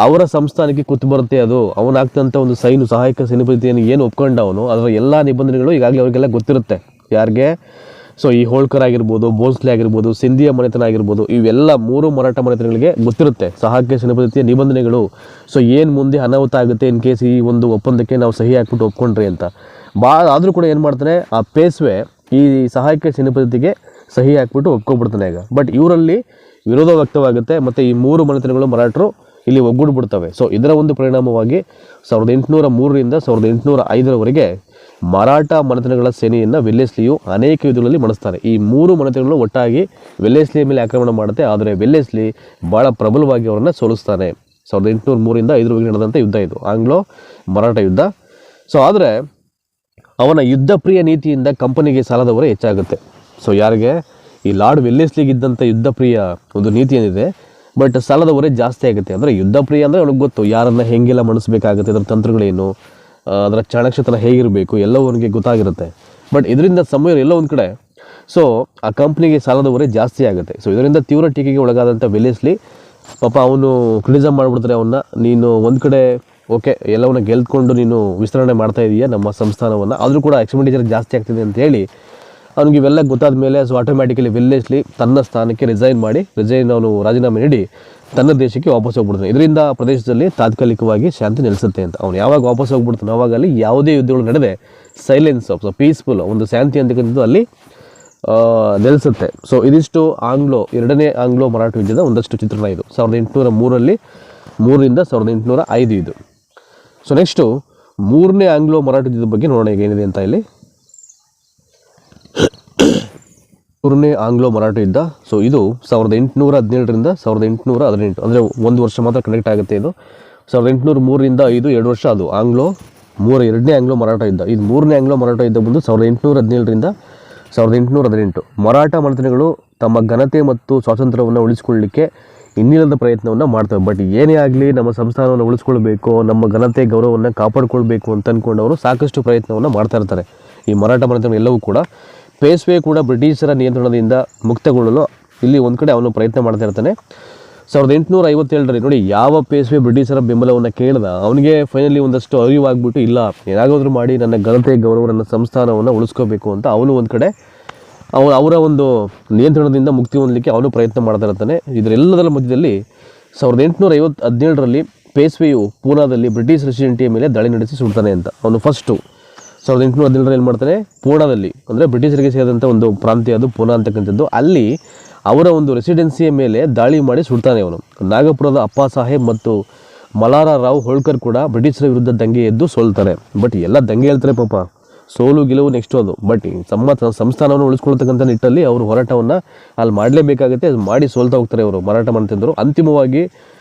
ಅವರ ಸಂಸ್ಥಾನಕ್ಕೆ ಕೂತು ಬರುತ್ತೆ ಅದು. ಅವನಾಗ್ತಂಥ ಒಂದು ಸಹಾಯಕ ಸೈನ್ಯ ಪದ್ಧತಿಯನ್ನು ಏನು ಒಪ್ಕೊಂಡ ಅವನು, ಅದರ ಎಲ್ಲ ನಿಬಂಧನೆಗಳು ಈಗಾಗಲೇ ಅವರಿಗೆಲ್ಲ ಗೊತ್ತಿರುತ್ತೆ. ಯಾರಿಗೆ, ಸೊ ಈ ಹೋಳ್ಕರ್ ಆಗಿರ್ಬೋದು, ಬೋನ್ಸ್ಲೆ ಆಗಿರ್ಬೋದು, ಸಿಂಧಿಯಾ ಮನೆತನ ಆಗಿರ್ಬೋದು, ಇವೆಲ್ಲ 3 ಮರಾಠ ಮನೆತನಗಳಿಗೆ ಗೊತ್ತಿರುತ್ತೆ ಸಹಾಯಕ ಸೈನ್ಯ ಪದ್ಧತಿಯ ನಿಬಂಧನೆಗಳು. ಸೊ ಏನು ಮುಂದೆ ಅನಾಹುತ ಆಗುತ್ತೆ ಇನ್ ಕೇಸ್ ಈ ಒಂದು ಒಪ್ಪಂದಕ್ಕೆ ನಾವು ಸಹಿ ಹಾಕ್ಬಿಟ್ಟು ಒಪ್ಕೊಂಡ್ರಿ ಅಂತ. ಆದರೂ ಕೂಡ ಏನು ಮಾಡ್ತಾನೆ, ಆ ಪೇಶ್ವೆ ಈ ಸಹಾಯಕ ಸೈನ್ಯ ಪದ್ಧತಿಗೆ ಸಹಿ ಹಾಕ್ಬಿಟ್ಟು ಒಪ್ಕೊಂಡ್ಬಿಡ್ತಾನೆ ಈಗ. ಬಟ್ ಇವರಲ್ಲಿ ವಿರೋಧ ವ್ಯಕ್ತವಾಗುತ್ತೆ ಮತ್ತು ಈ 3 ಮನೆತನಗಳು ಮರಾಠರು ಇಲ್ಲಿ ಒಗ್ಗೂಡ್ಬಿಡ್ತವೆ. ಸೊ ಇದರ ಒಂದು ಪರಿಣಾಮವಾಗಿ 1803ರಿಂದ 1805ರವರೆಗೆ ಮರಾಠ ಮನೆತನಗಳ ಸೇನೆಯನ್ನು ವೆಲ್ಲೆಸ್ಲಿಯು ಅನೇಕ ಯುದ್ಧಗಳಲ್ಲಿ ಮಣಿಸ್ತಾರೆ. ಈ 3 ಮನೆತನಗಳು ಒಟ್ಟಾಗಿ ವೆಲ್ಲೆಸ್ಲಿಯ ಮೇಲೆ ಆಕ್ರಮಣ ಮಾಡುತ್ತೆ. ಆದರೆ ವೆಲ್ಲೆಸ್ಲಿ ಭಾಳ ಪ್ರಬಲವಾಗಿ ಅವರನ್ನು ಸೋಲಿಸ್ತಾನೆ. 1803ರಿಂದ 5ರವರೆಗೆ ನಡೆದಂಥ ಯುದ್ಧ ಇದು, ಆಂಗ್ಲೋ ಮರಾಠ ಯುದ್ಧ. ಸೊ ಆದರೆ ಅವನ ಯುದ್ಧ ಪ್ರಿಯ ನೀತಿಯಿಂದ ಕಂಪನಿಗೆ ಸಾಲದ ಹೊರೆ ಹೆಚ್ಚಾಗುತ್ತೆ. ಸೊ ಯಾರಿಗೆ, ಈ ಲಾರ್ಡ್ ವೆಲ್ಲೆಸ್ಲಿಗೆ ಇದ್ದಂಥ ಯುದ್ಧ ಪ್ರಿಯ ಒಂದು ನೀತಿ ಏನಿದೆ, ಬಟ್ ಸಾಲದ ಹೊರೆ ಜಾಸ್ತಿ ಆಗುತ್ತೆ. ಅಂದರೆ ಯುದ್ಧ ಪ್ರಿಯ ಅಂದರೆ ಅವನಿಗೆ ಗೊತ್ತು ಯಾರನ್ನು ಹೆಂಗೆಲ್ಲ ಮಣಿಸ್ಬೇಕಾಗುತ್ತೆ, ಅದರ ತಂತ್ರಗಳೇನು, ಅದರ ಚಾಣಕ್ಷತನ ಹೇಗಿರಬೇಕು ಎಲ್ಲವೂ ಅವನಿಗೆ ಗೊತ್ತಾಗಿರುತ್ತೆ. ಬಟ್ ಇದರಿಂದ ಸಮಯ ಎಲ್ಲ ಒಂದು ಕಡೆ ಸೊ ಆ ಕಂಪ್ನಿಗೆ ಸಾಲದ ಹೊರೆ ಜಾಸ್ತಿ ಆಗುತ್ತೆ. ಸೊ ಇದರಿಂದ ತೀವ್ರ ಟೀಕೆಗೆ ಒಳಗಾದಂಥ ವೆಲ್ಲೆಸ್ಲಿ ಪಾಪ ಅವನು ಕ್ರಿಟಿಸಮ್ ಮಾಡಿಬಿಡ್ತಾರೆ ಅವನ್ನ, ನೀನು ಒಂದು ಕಡೆ ಓಕೆ ಎಲ್ಲವನ್ನ ಗೆಲ್ತ್ಕೊಂಡು ನೀನು ವಿಸ್ತರಣೆ ಮಾಡ್ತಾ ಇದೀಯಾ ನಮ್ಮ ಸಂಸ್ಥಾನವನ್ನು, ಆದರೂ ಕೂಡ ಎಕ್ಸ್ಪೆಂಡಿಚರ್ ಜಾಸ್ತಿ ಆಗ್ತಿದೆ ಅಂತ ಹೇಳಿ ಅವನಿಗೆ ಇವೆಲ್ಲ ಗೊತ್ತಾದ ಮೇಲೆ ಸೊ ಆಟೋಮ್ಯಾಟಿಕಲಿ ವೆಲ್ಲೆಸ್ಲಿ ತನ್ನ ಸ್ಥಾನಕ್ಕೆ ಅವನು ರಾಜೀನಾಮೆ ನೀಡಿ ತನ್ನ ದೇಶಕ್ಕೆ ವಾಪಸ್ ಹೋಗ್ಬಿಡ್ತಾನೆ. ಇದರಿಂದ ಪ್ರದೇಶದಲ್ಲಿ ತಾತ್ಕಾಲಿಕವಾಗಿ ಶಾಂತಿ ನೆಲೆಸುತ್ತೆ ಅಂತ. ಅವನು ಯಾವಾಗ ವಾಪಸ್ ಹೋಗ್ಬಿಡ್ತಾನೆ ಆವಾಗ ಅಲ್ಲಿ ಯಾವುದೇ ಯುದ್ಧಗಳು ನಡೆದೆ ಸೈಲೆನ್ಸ್ ಆಫ್ ಪೀಸ್ಫುಲ್ ಒಂದು ಶಾಂತಿ ಅಂತಕ್ಕಂಥದ್ದು ಅಲ್ಲಿ ನೆಲೆಸುತ್ತೆ. ಸೊ ಇದಿಷ್ಟು ಎರಡನೇ ಆಂಗ್ಲೋ ಮರಾಠ ಯುದ್ಧದ ಒಂದಷ್ಟು ಚಿತ್ರಣ. ಇದು 1803ರಲ್ಲಿ 3ರಿಂದ 1805 ಇದು. ಸೊ ನೆಕ್ಸ್ಟು ಮೂರನೇ ಆಂಗ್ಲೋ ಮರಾಠ ಯುದ್ಧದ ಬಗ್ಗೆ ನೋಡೋಣ ಈಗ ಏನಿದೆ ಅಂತ. ಇಲ್ಲಿ ಮೂರನೇ ಆಂಗ್ಲೋ ಮರಾಠ ಯುದ್ಧ. ಸೊ ಇದು 1817ರಿಂದ 1818, ಅಂದರೆ ಒಂದು ವರ್ಷ ಮಾತ್ರ ಕನೆಕ್ಟ್ ಆಗುತ್ತೆ. ಇದು 1803ರಿಂದ 5, 2 ವರ್ಷ. ಅದು ಎರಡನೇ ಆಂಗ್ಲೋ ಮರಾಠ ಯುದ್ಧ. ಇದು ಮೂರನೇ ಆಂಗ್ಲೋ ಮರಾಠ ಯುದ್ಧ ಬಂದು 1817ರಿಂದ 1818. ಮರಾಠ ಮನೆತನಗಳು ತಮ್ಮ ಘನತೆ ಮತ್ತು ಸ್ವಾತಂತ್ರ್ಯವನ್ನು ಉಳಿಸಿಕೊಳ್ಳಲಿಕ್ಕೆ ಇನ್ನಿಲ್ಲದ ಪ್ರಯತ್ನವನ್ನು ಮಾಡ್ತವೆ. ಬಟ್ ಏನೇ ಆಗಲಿ ನಮ್ಮ ಸಂಸ್ಥಾನವನ್ನು ಉಳಿಸ್ಕೊಳ್ಬೇಕು, ನಮ್ಮ ಘನತೆ ಗೌರವವನ್ನು ಕಾಪಾಡಿಕೊಳ್ಬೇಕು ಅಂತ ಅಂದ್ಕೊಂಡವರು ಸಾಕಷ್ಟು ಪ್ರಯತ್ನವನ್ನು ಮಾಡ್ತಾ ಇರ್ತಾರೆ. ಈ ಮರಾಠ ಮನೆತನಗಳು ಎಲ್ಲವೂ ಕೂಡ. ಪೇಶ್ವೆ ಕೂಡ ಬ್ರಿಟಿಷರ ನಿಯಂತ್ರಣದಿಂದ ಮುಕ್ತಗೊಳ್ಳಲು ಇಲ್ಲಿ ಒಂದು ಕಡೆ ಅವನು ಪ್ರಯತ್ನ ಮಾಡ್ತಾ ಇರ್ತಾನೆ. 1857ರಲ್ಲಿ ನೋಡಿ, ಯಾವ ಪೇಶ್ವೆ ಬ್ರಿಟಿಷರ ಬೆಂಬಲವನ್ನು ಕೇಳಿದ ಅವನಿಗೆ ಫೈನಲಿ ಒಂದಷ್ಟು ಅರಿವಾಗ್ಬಿಟ್ಟು ಇಲ್ಲ ಏನಾಗಾದರೂ ಮಾಡಿ ನನ್ನ ಘನತೆ ಗೌರವ ನನ್ನ ಸಂಸ್ಥಾನವನ್ನು ಉಳಿಸ್ಕೋಬೇಕು ಅಂತ ಅವನು ಒಂದು ಕಡೆ ಅವರ ಒಂದು ನಿಯಂತ್ರಣದಿಂದ ಮುಕ್ತಿ ಹೊಂದಲಿಕ್ಕೆ ಅವನು ಪ್ರಯತ್ನ ಮಾಡ್ತಾ ಇರ್ತಾನೆ. ಇದರೆಲ್ಲದರ ಮಧ್ಯದಲ್ಲಿ 1817ರಲ್ಲಿ ಪೇಶ್ವೆಯು ಪೂನಾದಲ್ಲಿ ಬ್ರಿಟಿಷ್ ರೆಸಿಡೆಂಟಿಯ ಮೇಲೆ ದಾಳಿ ನಡೆಸಿ ಸುಡ್ತಾನೆ ಅಂತ. ಅವನು ಫಸ್ಟು 1817ರಲ್ಲಿ ಏನು ಮಾಡ್ತಾನೆ, ಪೂನಾದಲ್ಲಿ ಅಂದರೆ ಬ್ರಿಟಿಷರಿಗೆ ಸೇರಿದಂಥ ಒಂದು ಪ್ರಾಂತ್ಯ ಅದು ಪೂನಾ ಅಂತಕ್ಕಂಥದ್ದು, ಅಲ್ಲಿ ಅವರ ಒಂದು ರೆಸಿಡೆನ್ಸಿಯ ಮೇಲೆ ದಾಳಿ ಮಾಡಿ ಸುಡ್ತಾನೆ ಅವನು. ನಾಗಪುರದ ಅಪ್ಪ ಸಾಹೇಬ್ ಮತ್ತು ಮಲಾರಾ ರಾವ್ ಹೋಳ್ಕರ್ ಕೂಡ ಬ್ರಿಟಿಷರ ವಿರುದ್ಧ ದಂಗೆ ಎದ್ದು ಸೋಲ್ತಾರೆ. ಬಟ್ ಎಲ್ಲ ದಂಗೆ ಹೇಳ್ತಾರೆ ಪಾಪ, ಸೋಲು ಗೆಲುವು ನೆಕ್ಸ್ಟ್ ಅದು. ಬಟ್ ಸಂಸ್ಥಾನವನ್ನು ಉಳಿಸ್ಕೊಳ್ತಕ್ಕಂಥ ನಿಟ್ಟಲ್ಲಿ ಅವರು ಹೋರಾಟವನ್ನು ಅಲ್ಲಿ ಮಾಡಲೇಬೇಕಾಗುತ್ತೆ. ಅದು ಮಾಡಿ ಸೋಲ್ತಾ ಹೋಗ್ತಾರೆ ಅವರು ಮರಾಠ ಮನೆತನರು. ಅಂತಿಮವಾಗಿ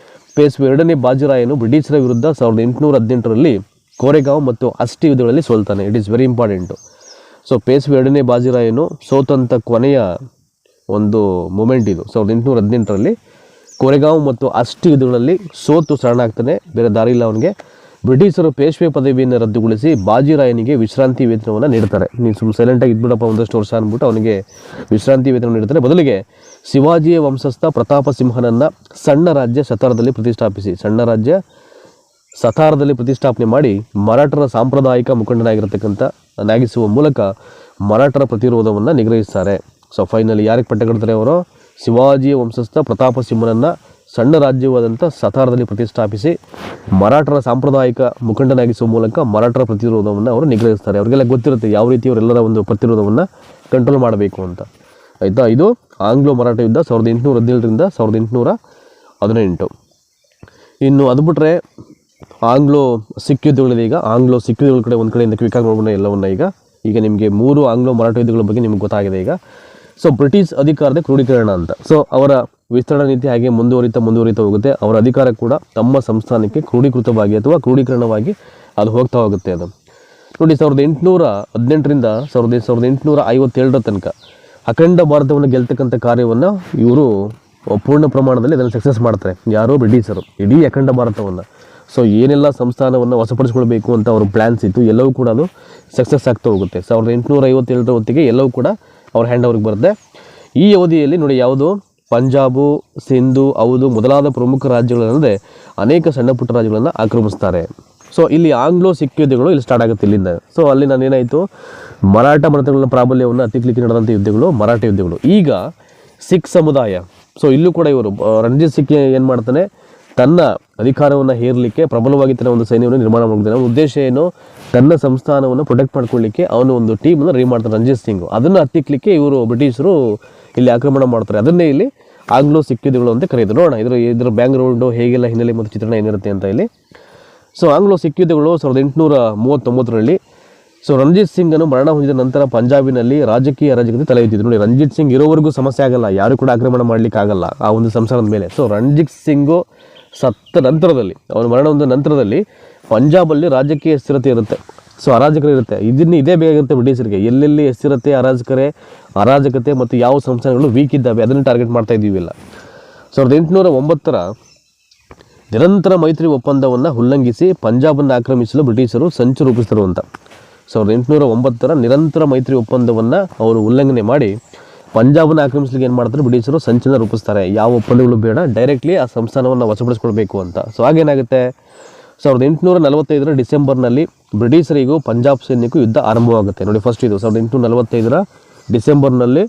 ಪೇಶ್ವೆ ಎರಡನೇ ಬಾಜಿರಾಯನು ಬ್ರಿಟಿಷರ ವಿರುದ್ಧ 1818ರಲ್ಲಿ ಕೋರೆಗಾಂವ್ ಮತ್ತು ಅಸ್ಟಿ ಯುದ್ಧಗಳಲ್ಲಿ ಸೋಲ್ತಾನೆ. It is very important. So Peshwa ಎರಡನೇ ಬಾಜಿರಾಯನು ಸೋತಂಥ ಕೊನೆಯ ಒಂದು ಮೂಮೆಂಟ್ ಇದು. 1818ರಲ್ಲಿ ಕೋರೆಗಾಂವ್ ಮತ್ತು ಅಸ್ಟಿ ಯುದ್ಧಗಳಲ್ಲಿ ಸೋತು ಶರಣಾಗ್ತಾನೆ. ಬೇರೆ ದಾರಿ ಇಲ್ಲ ಅವನಿಗೆ. ಬ್ರಿಟಿಷರು ಪೇಶ್ವೆ ಪದವಿಯನ್ನು ರದ್ದುಗೊಳಿಸಿ ಬಾಜಿರಾಯನಿಗೆ ವಿಶ್ರಾಂತಿ ವೇತನವನ್ನು ನೀಡ್ತಾರೆ. ನೀನು ಸುಮ್ಮನೆ ಸೈಲೆಂಟಾಗಿ ಇದ್ಬಿಡಪ್ಪ ಒಂದಷ್ಟು ವರ್ಷ ಅಂದ್ಬಿಟ್ಟು ಅವನಿಗೆ ವಿಶ್ರಾಂತಿ ವೇತನ ನೀಡ್ತಾರೆ. ಬದಲಿಗೆ ಶಿವಾಜಿಯ ವಂಶಸ್ಥ ಪ್ರತಾಪ ಸಿಂಹನನ್ನು ಸಣ್ಣ ರಾಜ್ಯ ಸತಾರದಲ್ಲಿ ಪ್ರತಿಷ್ಠಾಪನೆ ಮಾಡಿ ಮರಾಠರ ಸಾಂಪ್ರದಾಯಿಕ ಮುಖಂಡನಾಗಿಸುವ ಮೂಲಕ ಮರಾಠರ ಪ್ರತಿರೋಧವನ್ನು ನಿಗ್ರಹಿಸ್ತಾರೆ. ಸೊ ಫೈನಲಿ ಯಾರಿಗೆ ಪಟ್ಟ ಕಟ್ತಾರೆ ಅವರು, ಶಿವಾಜಿಯ ವಂಶಸ್ಥ ಪ್ರತಾಪ ಸಿಂಹನನ್ನು ಸಣ್ಣ ರಾಜ್ಯವಾದಂಥ ಸತಾರದಲ್ಲಿ ಪ್ರತಿಷ್ಠಾಪಿಸಿ ಮರಾಠರ ಸಾಂಪ್ರದಾಯಿಕ ಮುಖಂಡನಾಗಿಸುವ ಮೂಲಕ ಮರಾಠರ ಪ್ರತಿರೋಧವನ್ನು ಅವರು ನಿಗ್ರಹಿಸ್ತಾರೆ. ಅವರಿಗೆಲ್ಲ ಗೊತ್ತಿರುತ್ತೆ ಯಾವ ರೀತಿ ಅವರೆಲ್ಲರ ಒಂದು ಪ್ರತಿರೋಧವನ್ನು ಕಂಟ್ರೋಲ್ ಮಾಡಬೇಕು ಅಂತ. ಆಯಿತಾ. ಇದು ಆಂಗ್ಲೋ ಮರಾಠ ಯುದ್ಧ 1817ರಿಂದ 1818. ಇನ್ನು ಅದು ಬಿಟ್ಟರೆ ಆಂಗ್ಲೋ ಸಿಖ್ ಯುದ್ಧಗಳಿದೆ. ಈಗ ಆಂಗ್ಲೋ ಸಿಖ್ ಯುದ್ಧಗಳ ಕಡೆ ಒಂದು ಕಡೆಯಿಂದ ಕ್ವಿಕ್ಕಾಗಿ ನೋಡೋಣ ಎಲ್ಲವನ್ನ. ಈಗ ನಿಮಗೆ 3 ಆಂಗ್ಲೋ ಮರಾಠ ಯುದ್ಧಗಳ ಬಗ್ಗೆ ನಿಮ್ಗೆ ಗೊತ್ತಾಗಿದೆ ಈಗ. ಸೊ ಬ್ರಿಟಿಷ್ ಅಧಿಕಾರದ ಕ್ರೋಢೀಕರಣ ಅಂತ. ಸೊ ಅವರ ವಿಸ್ತರಣಾ ನೀತಿ ಹಾಗೆ ಮುಂದುವರಿತಾ ಹೋಗುತ್ತೆ. ಅವರ ಅಧಿಕಾರ ಕೂಡ ತಮ್ಮ ಸಂಸ್ಥಾನಕ್ಕೆ ಕ್ರೋಢೀಕೃತವಾಗಿ ಅಥವಾ ಕ್ರೋಢೀಕರಣವಾಗಿ ಅದು ಹೋಗ್ತಾ ಹೋಗುತ್ತೆ. ಅದು ನೋಡಿ 1818ರಿಂದ 1857 ತನಕ ಅಖಂಡ ಭಾರತವನ್ನು ಗೆಲ್ತಕ್ಕಂಥ ಕಾರ್ಯವನ್ನು ಇವರು ಪೂರ್ಣ ಪ್ರಮಾಣದಲ್ಲಿ ಅದನ್ನು ಸಕ್ಸಸ್ ಮಾಡ್ತಾರೆ. ಯಾರೋ ಬ್ರಿಟಿಷರು ಇಡೀ ಅಖಂಡ ಭಾರತವನ್ನು. ಸೊ ಏನೆಲ್ಲ ಸಂಸ್ಥಾನವನ್ನು ವಶಪಡಿಸ್ಕೊಳ್ಬೇಕು ಅಂತ ಅವ್ರ ಪ್ಲ್ಯಾನ್ಸ್ ಇತ್ತು ಎಲ್ಲವೂ ಕೂಡ ಅದು ಸಕ್ಸಸ್ ಆಗ್ತಾ ಹೋಗುತ್ತೆ. 1857 ಹೊತ್ತಿಗೆ ಎಲ್ಲವೂ ಕೂಡ ಅವ್ರ ಹ್ಯಾಂಡ್ ಅವ್ರಿಗೆ ಬರುತ್ತೆ. ಈ ಅವಧಿಯಲ್ಲಿ ನೋಡಿ ಯಾವುದು ಪಂಜಾಬು, ಸಿಂಧು, ಹೌದು ಮೊದಲಾದ ಪ್ರಮುಖ ರಾಜ್ಯಗಳಲ್ಲದೆ ಅನೇಕ ಸಣ್ಣ ಪುಟ್ಟ ರಾಜ್ಯಗಳನ್ನು ಆಕ್ರಮಿಸ್ತಾರೆ. ಸೊ ಇಲ್ಲಿ ಆಂಗ್ಲೋ ಸಿಖ್ ಯುದ್ಧಗಳು ಇಲ್ಲಿ ಸ್ಟಾರ್ಟ್ ಆಗುತ್ತೆ ಇಲ್ಲಿಂದ. ಸೊ ಅಲ್ಲಿ ನಾನೇನಾಯಿತು, ಮರಾಠ ಮನೆತನಗಳ ಪ್ರಾಬಲ್ಯವನ್ನು ಹತ್ತಿಕ್ಕಲಿಕ್ಕೆ ನಡೆದಂಥ ಯುದ್ಧಗಳು ಮರಾಠ ಯುದ್ಧಗಳು. ಈಗ ಸಿಖ್ ಸಮುದಾಯ, ಸೊ ಇಲ್ಲೂ ಕೂಡ ಇವರು ರಣಜಿತ್ ಸಿಂಗ್ ಏನು ಮಾಡ್ತಾನೆ, ತನ್ನ ಅಧಿಕಾರವನ್ನು ಹೇರಲಿಕ್ಕೆ ಪ್ರಬಲವಾಗಿ ತನ್ನ ಒಂದು ಸೈನ್ಯವನ್ನು ನಿರ್ಮಾಣ ಮಾಡಿದ್ದಾನೆ. ಅವನ ಉದ್ದೇಶ ಏನು, ತನ್ನ ಸಂಸ್ಥಾನವನ್ನು ಪ್ರೊಟೆಕ್ಟ್ ಮಾಡ್ಕೊಳ್ಳಿಕ್ಕೆ ಅವನು ಒಂದು ಟೀಮನ್ನು ರೆಡಿ ಮಾಡ್ತಾನೆ ರಣಜಿತ್ ಸಿಂಗ್. ಅದನ್ನು ಹತ್ತಿಕ್ಕಲಿಕ್ಕೆ ಇವರು ಬ್ರಿಟಿಷರು ಇಲ್ಲಿ ಆಕ್ರಮಣ ಮಾಡ್ತಾರೆ. ಅದನ್ನೇ ಇಲ್ಲಿ ಆಂಗ್ಲೋ ಸಿಖ್ ಯುದ್ಧಗಳು ಅಂತ ಕರೀತಾರೆ. ನೋಡೋಣ ಇದರ ಬ್ಯಾಕ್ಗ್ರೌಂಡು ಹೇಗೆಲ್ಲ ಹಿನ್ನೆಲೆ ಮತ್ತು ಚಿತ್ರಣ ಏನಿರುತ್ತೆ ಅಂತ ಇಲ್ಲಿ. ಸೊ ಆಂಗ್ಲೋ ಸಿಖ್ ಯುದ್ಧಗಳು 1839ರಲ್ಲಿ. ಸೊ ರಣಜಿತ್ ಸಿಂಗನು ಮರಣ ಹೊಂದಿದ ನಂತರ ಪಂಜಾಬಿನಲ್ಲಿ ರಾಜಕೀಯ ಅರಾಜಕತೆ ತಲೆ ಎತ್ತಿದ್ರು. ನೋಡಿ ರಣಜಿತ್ ಸಿಂಗ್ ಇರೋವರೆಗೂ ಸಮಸ್ಯೆ ಆಗಲ್ಲ, ಯಾರು ಕೂಡ ಆಕ್ರಮಣ ಮಾಡಲಿಕ್ಕೆ ಆಗಲ್ಲ ಆ ಒಂದು ಸಂಸಾರದ ಮೇಲೆ. ಸೊ ರಣಜಿತ್ ಸಿಂಗು ಸತ್ತ ನಂತರದಲ್ಲಿ, ಅವನ ಮರಣ ಹೊಂದಿದ ನಂತರದಲ್ಲಿ ಪಂಜಾಬಲ್ಲಿ ರಾಜಕೀಯ ಸ್ಥಿರತೆ ಇರುತ್ತೆ. ಸೊ ಅರಾಜಕತೆ ಇರುತ್ತೆ. ಇದೇ ಬೇಕಾಗಿರುತ್ತೆ ಬ್ರಿಟಿಷರಿಗೆ, ಎಲ್ಲೆಲ್ಲಿ ಸ್ಥಿರತೆ, ಅರಾಜಕತೆ ಮತ್ತು ಯಾವ ಸಂಸ್ಥಾನಗಳು ವೀಕ್ ಇದ್ದಾವೆ ಅದನ್ನು ಟಾರ್ಗೆಟ್ ಮಾಡ್ತಾ ಇದ್ದೀವಿಲ್ಲ. 1809 ನಿರಂತರ ಮೈತ್ರಿ ಒಪ್ಪಂದವನ್ನು ಉಲ್ಲಂಘಿಸಿ ಪಂಜಾಬನ್ನು ಆಕ್ರಮಿಸಲು ಬ್ರಿಟಿಷರು ಸಂಚು ರೂಪಿಸಿದರು ಅಂತ. 1809 ನಿರಂತರ ಮೈತ್ರಿ ಒಪ್ಪಂದವನ್ನು ಅವರು ಉಲ್ಲಂಘನೆ ಮಾಡಿ ಪಂಜಾಬನ್ನು ಆಕ್ರಮಿಸಲಿಕ್ಕೆ ಏನು ಮಾಡ್ತಾರೆ, ಬ್ರಿಟಿಷರು ಸಂಚನ್ನು ರೂಪಿಸ್ತಾರೆ. ಯಾವ ಒಪ್ಪಂದಗಳು ಬೇಡ, ಡೈರೆಕ್ಟ್ಲಿ ಆ ಸಂಸ್ಥಾನವನ್ನು ವಶಪಡಿಸ್ಕೊಳ್ಬೇಕು ಅಂತ. ಸೊ ಹಾಗೇನಾಗುತ್ತೆ, 1845 ಡಿಸೆಂಬರ್ನಲ್ಲಿ ಬ್ರಿಟಿಷರಿಗೂ ಪಂಜಾಬ್ ಸೈನ್ಯಕ್ಕೂ ಯುದ್ಧ ಆರಂಭವಾಗುತ್ತೆ. ನೋಡಿ ಫಸ್ಟ್ ಇದು 1845 ಡಿಸೆಂಬರ್ನಲ್ಲಿ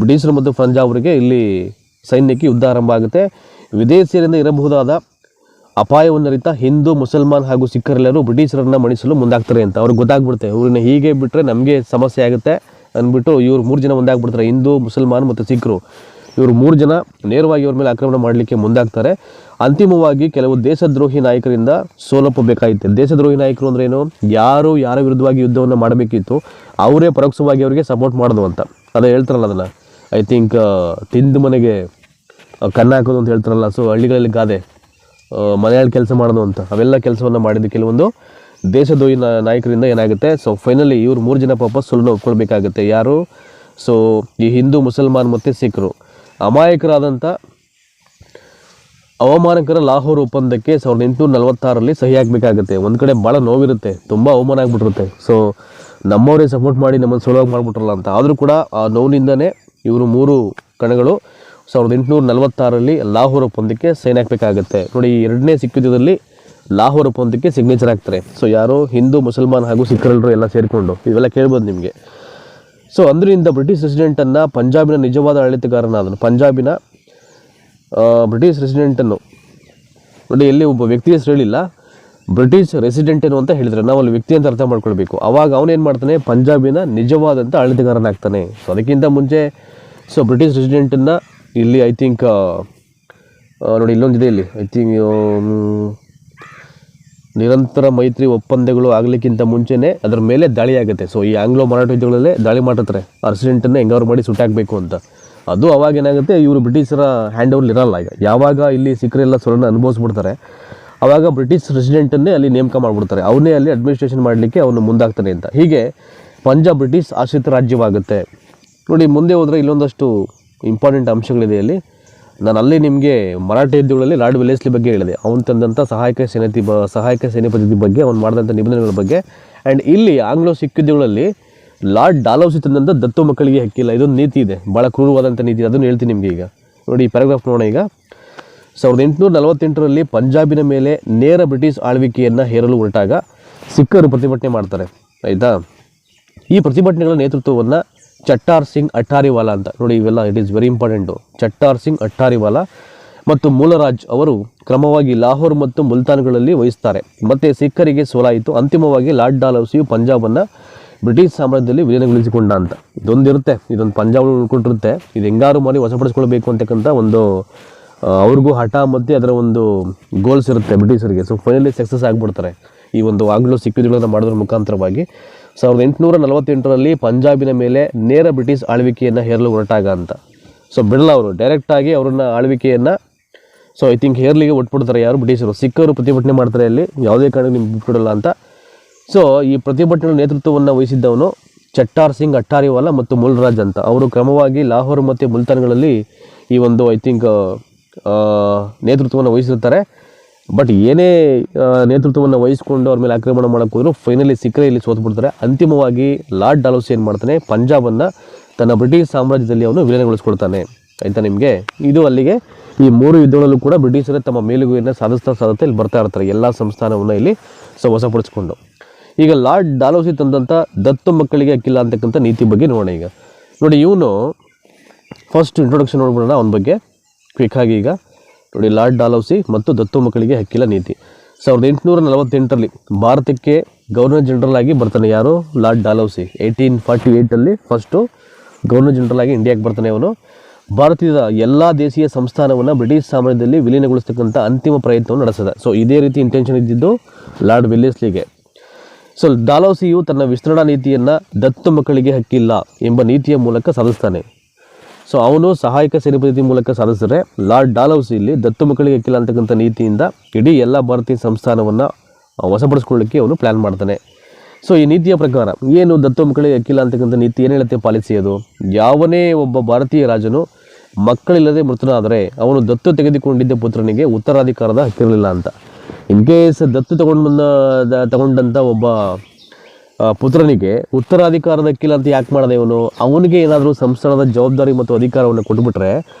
ಬ್ರಿಟಿಷರು ಮತ್ತು ಪಂಜಾಬ್ರಿಗೆ ಇಲ್ಲಿ ಸೈನ್ಯಕ್ಕೆ ಯುದ್ಧ ಆರಂಭ ಆಗುತ್ತೆ. ವಿದೇಶಿಯರಿಂದ ಇರಬಹುದಾದ ಅಪಾಯವನ್ನರಿತ ಹಿಂದೂ, ಮುಸಲ್ಮಾನ್ ಹಾಗೂ ಸಿಖ್ಖರೆಲ್ಲರೂ ಬ್ರಿಟಿಷರನ್ನು ಮಣಿಸಲು ಮುಂದಾಗ್ತಾರೆ ಅಂತ ಅವ್ರಿಗೆ ಗೊತ್ತಾಗ್ಬಿಡುತ್ತೆ. ಇವ್ರನ್ನ ಹೀಗೆ ಬಿಟ್ಟರೆ ನಮಗೆ ಸಮಸ್ಯೆ ಆಗುತ್ತೆ ಅಂದ್ಬಿಟ್ಟು ಇವ್ರು 3 ಜನ ಮುಂದಾಗ್ಬಿಡ್ತಾರೆ. ಹಿಂದೂ, ಮುಸಲ್ಮಾನ್ ಮತ್ತು ಸಿಖ್ರು ಇವರು 3 ಜನ ನೇರವಾಗಿ ಅವ್ರ ಮೇಲೆ ಆಕ್ರಮಣ ಮಾಡಲಿಕ್ಕೆ ಮುಂದಾಗ್ತಾರೆ. ಅಂತಿಮವಾಗಿ ಕೆಲವು ದೇಶದ್ರೋಹಿ ನಾಯಕರಿಂದ ಸೋಲಪ್ಪಬೇಕಾಯಿತು. ದೇಶದ್ರೋಹಿ ನಾಯಕರು ಅಂದ್ರೆ ಏನು, ಯಾರ ವಿರುದ್ಧವಾಗಿ ಯುದ್ಧವನ್ನು ಮಾಡಬೇಕಿತ್ತು ಅವರೇ ಪರೋಕ್ಷವಾಗಿ ಅವರಿಗೆ ಸಪೋರ್ಟ್ ಮಾಡೋದು ಅಂತ. ಅದೇ ಹೇಳ್ತಾರಲ್ಲ, ಅದನ್ನು ಐ ಥಿಂಕ್ ತಿಂದು ಮನೆಗೆ ಕನ್ನ ಹಾಕೋದು ಅಂತ ಹೇಳ್ತಾರಲ್ಲ. ಸೊ ಹಳ್ಳಿಗಳಲ್ಲಿ ಗಾದೆ, ಮನೆಯಲ್ಲಿ ಕೆಲಸ ಮಾಡೋದು ಅಂತ, ಅವೆಲ್ಲ ಕೆಲಸವನ್ನು ಮಾಡಿದ್ದು ಕೆಲವೊಂದು ದೇಶದ್ರೋಹಿ ನಾಯಕರಿಂದ ಏನಾಗುತ್ತೆ. ಸೊ ಫೈನಲಿ ಇವ್ರು 3 ಜನ ಪಾಪ ಸುಳ್ಳು ಒಪ್ಕೊಳ್ಬೇಕಾಗುತ್ತೆ. ಯಾರು, ಸೊ ಈ ಹಿಂದೂ, ಮುಸಲ್ಮಾನ್ ಮತ್ತು ಸಿಖ್ರು ಅಮಾಯಕರಾದಂಥ ಅವಮಾನಕರ ಲಾಹೋರ್ ಒಪ್ಪಂದಕ್ಕೆ 1846 ಸಹಿ ಹಾಕಬೇಕಾಗುತ್ತೆ. ಒಂದು ಕಡೆ ಭಾಳ ನೋವಿರುತ್ತೆ, ತುಂಬ ಅವಮಾನ ಆಗಿಬಿಟ್ಟಿರುತ್ತೆ. ಸೊ ನಮ್ಮವರೇ ಸಪೋರ್ಟ್ ಮಾಡಿ ನಮ್ಮನ್ನು ಸುಲಭವಾಗಿ ಮಾಡಿಬಿಟ್ರಲ್ಲ ಅಂತ. ಆದರೂ ಕೂಡ ಆ ನೋವಿನಿಂದನೇ ಇವರು 3 ಕಣಗಳು 1846 ಲಾಹೋರ್ ಒಪ್ಪಂದಕ್ಕೆ ಸೈನ್ ಹಾಕಬೇಕಾಗುತ್ತೆ. ನೋಡಿ, ಈ 2ನೇ ಸಿಖ್ ಯುದ್ಧದಲ್ಲಿ ಲಾಹೋರ್ ಒಪ್ಪಂದಕ್ಕೆ ಸಿಗ್ನೇಚರ್ ಆಗ್ತಾರೆ. ಸೊ ಯಾರು, ಹಿಂದೂ, ಮುಸಲ್ಮಾನ್ ಹಾಗೂ ಸಿಖ್ಖರೆಲ್ಲರೂ ಎಲ್ಲ ಸೇರಿಕೊಂಡು, ಇವೆಲ್ಲ ಕೇಳ್ಬೋದು ನಿಮಗೆ. ಸೊ ಅಂದರಿಂದ ಬ್ರಿಟಿಷ್ ರೆಸಿಡೆಂಟನ್ನು ಪಂಜಾಬಿನ ನಿಜವಾದ ಆಡಳಿತಗಾರನಾದನು. ಪಂಜಾಬಿನ ಬ್ರಿಟಿಷ್ ರೆಸಿಡೆಂಟನ್ನು ನೋಡಿ, ಎಲ್ಲಿ ಒಬ್ಬ ವ್ಯಕ್ತಿ ಹೆಸರು ಹೇಳಿಲ್ಲ, ಬ್ರಿಟಿಷ್ ರೆಸಿಡೆಂಟನ್ನು ಅಂತ ಹೇಳಿದರೆ ನಾವು ಅಲ್ಲಿ ವ್ಯಕ್ತಿ ಅಂತ ಅರ್ಥ ಮಾಡ್ಕೊಳ್ಬೇಕು. ಅವಾಗ ಅವನೇನು ಮಾಡ್ತಾನೆ, ಪಂಜಾಬಿನ ನಿಜವಾದಂಥ ಆಡಳಿತಗಾರನಾಗ್ತಾನೆ. ಸೊ ಅದಕ್ಕಿಂತ ಮುಂಚೆ ಸೊ ಬ್ರಿಟಿಷ್ ರೆಸಿಡೆಂಟನ್ನು ಇಲ್ಲಿ ಐ ಥಿಂಕ್ ನೋಡಿ ಇಲ್ಲೊಂದಿದೆ, ಇಲ್ಲಿ ಐ ಥಿಂಕ್ ನಿರಂತರ ಮೈತ್ರಿ ಒಪ್ಪಂದಗಳು ಆಗಲಿಕ್ಕಿಂತ ಮುಂಚೆನೇ ಅದರ ಮೇಲೆ ದಾಳಿ ಆಗುತ್ತೆ. ಸೊ ಈ ಆಂಗ್ಲೋ ಮರಾಠ ಯುದ್ಧಗಳಲ್ಲೇ ದಾಳಿ ಮಾಡ್ತಾರೆ, ಆ ರೆಸಿಡೆಂಟನ್ನು ಹೆಂಗಾದ್ರು ಮಾಡಿ ಸುಟ್ಟಾಕಬೇಕು ಅಂತ. ಅದು ಅವಾಗ ಏನಾಗುತ್ತೆ, ಇವರು ಬ್ರಿಟಿಷರ ಹ್ಯಾಂಡ್ ಓವರ್ ಇರಲ್ಲ. ಈಗ ಯಾವಾಗ ಇಲ್ಲಿ ಸಿಖ್ಖರೆಲ್ಲ ಸೊರನ್ನು ಅನುಭವಿಸ್ಬಿಡ್ತಾರೆ, ಆವಾಗ ಬ್ರಿಟಿಷ್ ರೆಸಿಡೆಂಟನ್ನೇ ಅಲ್ಲಿ ನೇಮಕ ಮಾಡಿಬಿಡ್ತಾರೆ. ಅವನೇ ಅಲ್ಲಿ ಅಡ್ಮಿನಿಸ್ಟ್ರೇಷನ್ ಮಾಡಲಿಕ್ಕೆ ಅವನು ಮುಂದಾಗ್ತಾನೆ ಅಂತ. ಹೀಗೆ ಪಂಜಾಬ್ ಬ್ರಿಟಿಷ್ ಆಶ್ರಿತ ರಾಜ್ಯವಾಗುತ್ತೆ. ನೋಡಿ ಮುಂದೆ ಹೋದರೆ ಇಲ್ಲೊಂದಷ್ಟು ಇಂಪಾರ್ಟೆಂಟ್ ಅಂಶಗಳಿದೆ ಅಲ್ಲಿ. ನಾನು ಅಲ್ಲಿ ನಿಮಗೆ ಮರಾಠ ಯುದ್ಧಗಳಲ್ಲಿ ಲಾರ್ಡ್ ವೆಲ್ಲೆಸ್ಲಿ ಬಗ್ಗೆ ಹೇಳಿದೆ. ಅವನು ತಂದಂಥ ಸಹಾಯಕ ಸೇನಾಪತಿ ಬಗ್ಗೆ, ಅವನು ಮಾಡಿದಂಥ ನಿಬಂಧನೆಗಳ ಬಗ್ಗೆ. ಆ್ಯಂಡ್ ಇಲ್ಲಿ ಆಂಗ್ಲೋ ಸಿಖ್ ಯುದ್ಧಗಳಲ್ಲಿ ಲಾರ್ಡ್ ಡಾಲೌಸಿ ತಂದಂಥ ದತ್ತು ಮಕ್ಕಳಿಗೆ ಹಕ್ಕಿಲ್ಲ, ಇದೊಂದು ನೀತಿ ಇದೆ, ಭಾಳ ಕ್ರೂರವಾದಂಥ ನೀತಿ. ಅದನ್ನು ಹೇಳ್ತೀನಿ ನಿಮಗೆ. ಈಗ ನೋಡಿ ಈ ಪ್ಯಾರಾಗ್ರಾಫ್ ನೋಡೋಣ. ಈಗ 1848 ಪಂಜಾಬಿನ ಮೇಲೆ ನೇರ ಬ್ರಿಟಿಷ್ ಆಳ್ವಿಕೆಯನ್ನು ಹೇರಲು ಹೊರಟಾಗ ಸಿಖ್ಖರು ಪ್ರತಿಭಟನೆ ಮಾಡ್ತಾರೆ, ಆಯಿತಾ. ಈ ಪ್ರತಿಭಟನೆಗಳ ನೇತೃತ್ವವನ್ನು ಚಟ್ಟಾರ್ ಸಿಂಗ್ ಅಟ್ಟಾರಿವಾಲಾ ಅಂತ, ನೋಡಿ ಇವೆಲ್ಲ it is very important. Chattar Singh Attariwala ಮತ್ತು ಮೂಲರಾಜ್ ಅವರು ಕ್ರಮವಾಗಿ ಲಾಹೋರ್ ಮತ್ತು ಮುಲ್ತಾನ್ಗಳಲ್ಲಿ ವಹಿಸ್ತಾರೆ. ಮತ್ತು ಸಿಖ್ಖರಿಗೆ ಸೋಲಾಯಿತು. ಅಂತಿಮವಾಗಿ ಲಾರ್ಡ್ ಡಾಲೌಸಿಯು ಪಂಜಾಬನ್ನು ಬ್ರಿಟಿಷ್ ಸಾಮ್ರಾಜ್ಯದಲ್ಲಿ ವಿಲೀನಗೊಳಿಸಿಕೊಂಡ ಅಂತ. ಇದೊಂದಿರುತ್ತೆ, ಇದೊಂದು ಪಂಜಾಬ್ ಉಳ್ಕೊಂಡಿರುತ್ತೆ. ಇದು ಹೆಂಗಾರು ಮಾಡಿ ವಶಪಡಿಸ್ಕೊಳ್ಬೇಕು ಅಂತಕ್ಕಂಥ ಒಂದು ಅವ್ರಿಗೂ ಹಠ ಮತ್ತು ಅದರ ಒಂದು ಗೋಲ್ಸ್ ಇರುತ್ತೆ ಬ್ರಿಟಿಷರಿಗೆ. ಸೊ ಫೈನಲಿ ಸಕ್ಸಸ್ ಆಗಿಬಿಡ್ತಾರೆ ಈ ಒಂದು ಆಂಗ್ಲೋ ಸಿಖ್ ಯುದ್ಧಗಳನ್ನು ಮಾಡೋದ್ರ ಮುಖಾಂತರವಾಗಿ. 1848 ಪಂಜಾಬಿನ ಮೇಲೆ ನೇರ ಬ್ರಿಟಿಷ್ ಆಳ್ವಿಕೆಯನ್ನು ಹೇರಲು ಹೊರಟಾಗ ಅಂತ. ಸೊ ಬಿಡಲ್ಲ ಅವರು, ಡೈರೆಕ್ಟಾಗಿ ಅವ್ರನ್ನ ಆಳ್ವಿಕೆಯನ್ನು ಸೊ ಐ ಥಿಂಕ್ ಹೇರ್ಲಿಗೆ ಒಟ್ಬಿಡ್ತಾರೆ ಯಾರು, ಬ್ರಿಟಿಷರು. ಸಿಖ್ಖರು ಪ್ರತಿಭಟನೆ ಮಾಡ್ತಾರೆ ಅಲ್ಲಿ, ಯಾವುದೇ ಕಾರಣಕ್ಕೆ ನಿಮ್ಗೆ ಬಿಟ್ಬಿಡಲ್ಲ ಅಂತ. ಸೊ ಈ ಪ್ರತಿಭಟನೆ ನೇತೃತ್ವವನ್ನು ವಹಿಸಿದ್ದವನು ಚಟ್ಟಾರ್ ಸಿಂಗ್ ಅಟ್ಟಾರಿವಾಲಾ ಮತ್ತು ಮುಲ್ರಾಜ್ ಅಂತ. ಅವರು ಕ್ರಮವಾಗಿ ಲಾಹೋರ್ ಮತ್ತು ಮುಲ್ತಾನ್ಗಳಲ್ಲಿ ಈ ಒಂದು ಐ ಥಿಂಕ್ ನೇತೃತ್ವವನ್ನು ವಹಿಸಿರ್ತಾರೆ. ಬಟ್ ಏನೇ ನೇತೃತ್ವವನ್ನು ವಹಿಸ್ಕೊಂಡು ಅವ್ರ ಮೇಲೆ ಆಕ್ರಮಣ ಮಾಡೋಕ್ಕೆ ಹೋದ್ರು ಫೈನಲಿ ಸಿಖ್ಖರೇ ಇಲ್ಲಿ ಸೋತ್ಬಿಡ್ತಾರೆ. ಅಂತಿಮವಾಗಿ ಲಾರ್ಡ್ ಡಾಲೌಸಿ ಏನು ಮಾಡ್ತಾನೆ, ಪಂಜಾಬನ್ನು ತನ್ನ ಬ್ರಿಟಿಷ್ ಸಾಮ್ರಾಜ್ಯದಲ್ಲಿ ಅವನು ವಿಲೀನಗೊಳಿಸ್ಕೊಳ್ತಾನೆ, ಆಯಿತಾ ನಿಮಗೆ. ಇದು ಅಲ್ಲಿಗೆ ಈ 3 ಯುದ್ಧಗಳಲ್ಲೂ ಕೂಡ ಬ್ರಿಟಿಷರೇ ತಮ್ಮ ಮೇಲುಗೈಯನ್ನು ಸಾಧಿಸ್ತಾ ಇಲ್ಲಿ ಬರ್ತಾ ಇರ್ತಾರೆ, ಎಲ್ಲ ಸಂಸ್ಥಾನವನ್ನು ಇಲ್ಲಿ ವಶಪಡಿಸ್ಕೊಂಡು. ಈಗ ಲಾರ್ಡ್ ಡಾಲೌಸಿ ತಂದಂಥ ದತ್ತು ಮಕ್ಕಳಿಗೆ ಹಕ್ಕಿಲ್ಲ ಅಂತಕ್ಕಂಥ ನೀತಿ ಬಗ್ಗೆ ನೋಡೋಣ. ಈಗ ನೋಡಿ, ಇವನು ಫಸ್ಟ್ ಇಂಟ್ರೊಡಕ್ಷನ್ ನೋಡ್ಬಿಡೋಣ ಅವನ ಬಗ್ಗೆ ಕ್ವಿಕ್ಕಾಗಿ. ಈಗ ನೋಡಿ, ಲಾರ್ಡ್ ಡಾಲೌಸಿ ಮತ್ತು ದತ್ತು ಮಕ್ಕಳಿಗೆ ಹಕ್ಕಿಲ್ಲ ನೀತಿ. 1848 ಭಾರತಕ್ಕೆ ಗವರ್ನರ್ ಜನರಲ್ ಆಗಿ ಬರ್ತಾನೆ. ಯಾರು, lord Dalhousie. 1848 first governor general ಆಗಿ ಇಂಡಿಯಾಗೆ ಬರ್ತಾನೆ ಅವನು. ಭಾರತದ ಎಲ್ಲ ದೇಶೀಯ ಸಂಸ್ಥಾನವನ್ನು ಬ್ರಿಟಿಷ್ ಸಾಮ್ರಾಜ್ಯದಲ್ಲಿ ವಿಲೀನಗೊಳಿಸ್ತಕ್ಕಂಥ ಅಂತಿಮ ಪ್ರಯತ್ನವನ್ನು ನಡೆಸಿದ. ಸೊ ಇದೇ ರೀತಿ ಇಂಟೆನ್ಷನ್ ಇದ್ದಿದ್ದು ಲಾರ್ಡ್ ವೆಲ್ಲೆಸ್ಲಿಗೆ. ಸೊ ಡಾಲೌಸಿಯು ತನ್ನ ವಿಸ್ತರಣಾ ನೀತಿಯನ್ನು ದತ್ತು ಮಕ್ಕಳಿಗೆ ಹಕ್ಕಿಲ್ಲ ಎಂಬ ನೀತಿಯ ಮೂಲಕ ಸಾಧಿಸ್ತಾನೆ. ಸೊ ಅವನು ಸಹಾಯಕ ಸೇನಾಪತಿ ಮೂಲಕ ಸಾಧಿಸಿದರೆ ಲಾರ್ಡ್ ಡಾಲೌಸಿ ಇಲ್ಲಿ ದತ್ತು ಮಕ್ಕಳಿಗೆ ಹಕ್ಕಿಲ್ಲ ಅಂತಕ್ಕಂಥ ನೀತಿಯಿಂದ ಇಡೀ ಎಲ್ಲ ಭಾರತೀಯ ಸಂಸ್ಥಾನವನ್ನು ವಶಪಡಿಸ್ಕೊಳ್ಳಿಕ್ಕೆ ಅವನು ಪ್ಲ್ಯಾನ್ ಮಾಡ್ತಾನೆ. ಸೊ ಈ ನೀತಿಯ ಪ್ರಕಾರ ಏನು ದತ್ತು ಮಕ್ಕಳಿಗೆ ಹಕ್ಕಿಲ್ಲ ಅಂತಕ್ಕಂಥ ನೀತಿ ಏನು ಹೇಳುತ್ತೆ ಪಾಲಿಸಿ ಅದು, ಯಾವನೇ ಒಬ್ಬ ಭಾರತೀಯ ರಾಜನು ಮಕ್ಕಳಿಲ್ಲದೆ ಮೃತನಾದರೆ ಅವನು ದತ್ತು ತೆಗೆದುಕೊಂಡಿದ್ದ ಪುತ್ರನಿಗೆ ಉತ್ತರಾಧಿಕಾರದ ಹಕ್ಕಿರಲಿಲ್ಲ ಅಂತ. ಇನ್ ಕೇಸ್ ದತ್ತು ತಗೊಂಡಂಥ ಒಬ್ಬ ಪುತ್ರನಿಗೆ ಉತ್ತರಾಧಿಕಾರದ ಹಕ್ಕಿಲ್ಲ ಅಂತ ಯಾಕೆ ಮಾಡಿದೆ ಇವನು, ಅವನಿಗೆ ಏನಾದರೂ ಸಂಸ್ಥಾನದ ಜವಾಬ್ದಾರಿ ಮತ್ತು ಅಧಿಕಾರವನ್ನು ಕೊಟ್ಬಿಟ್ರೆ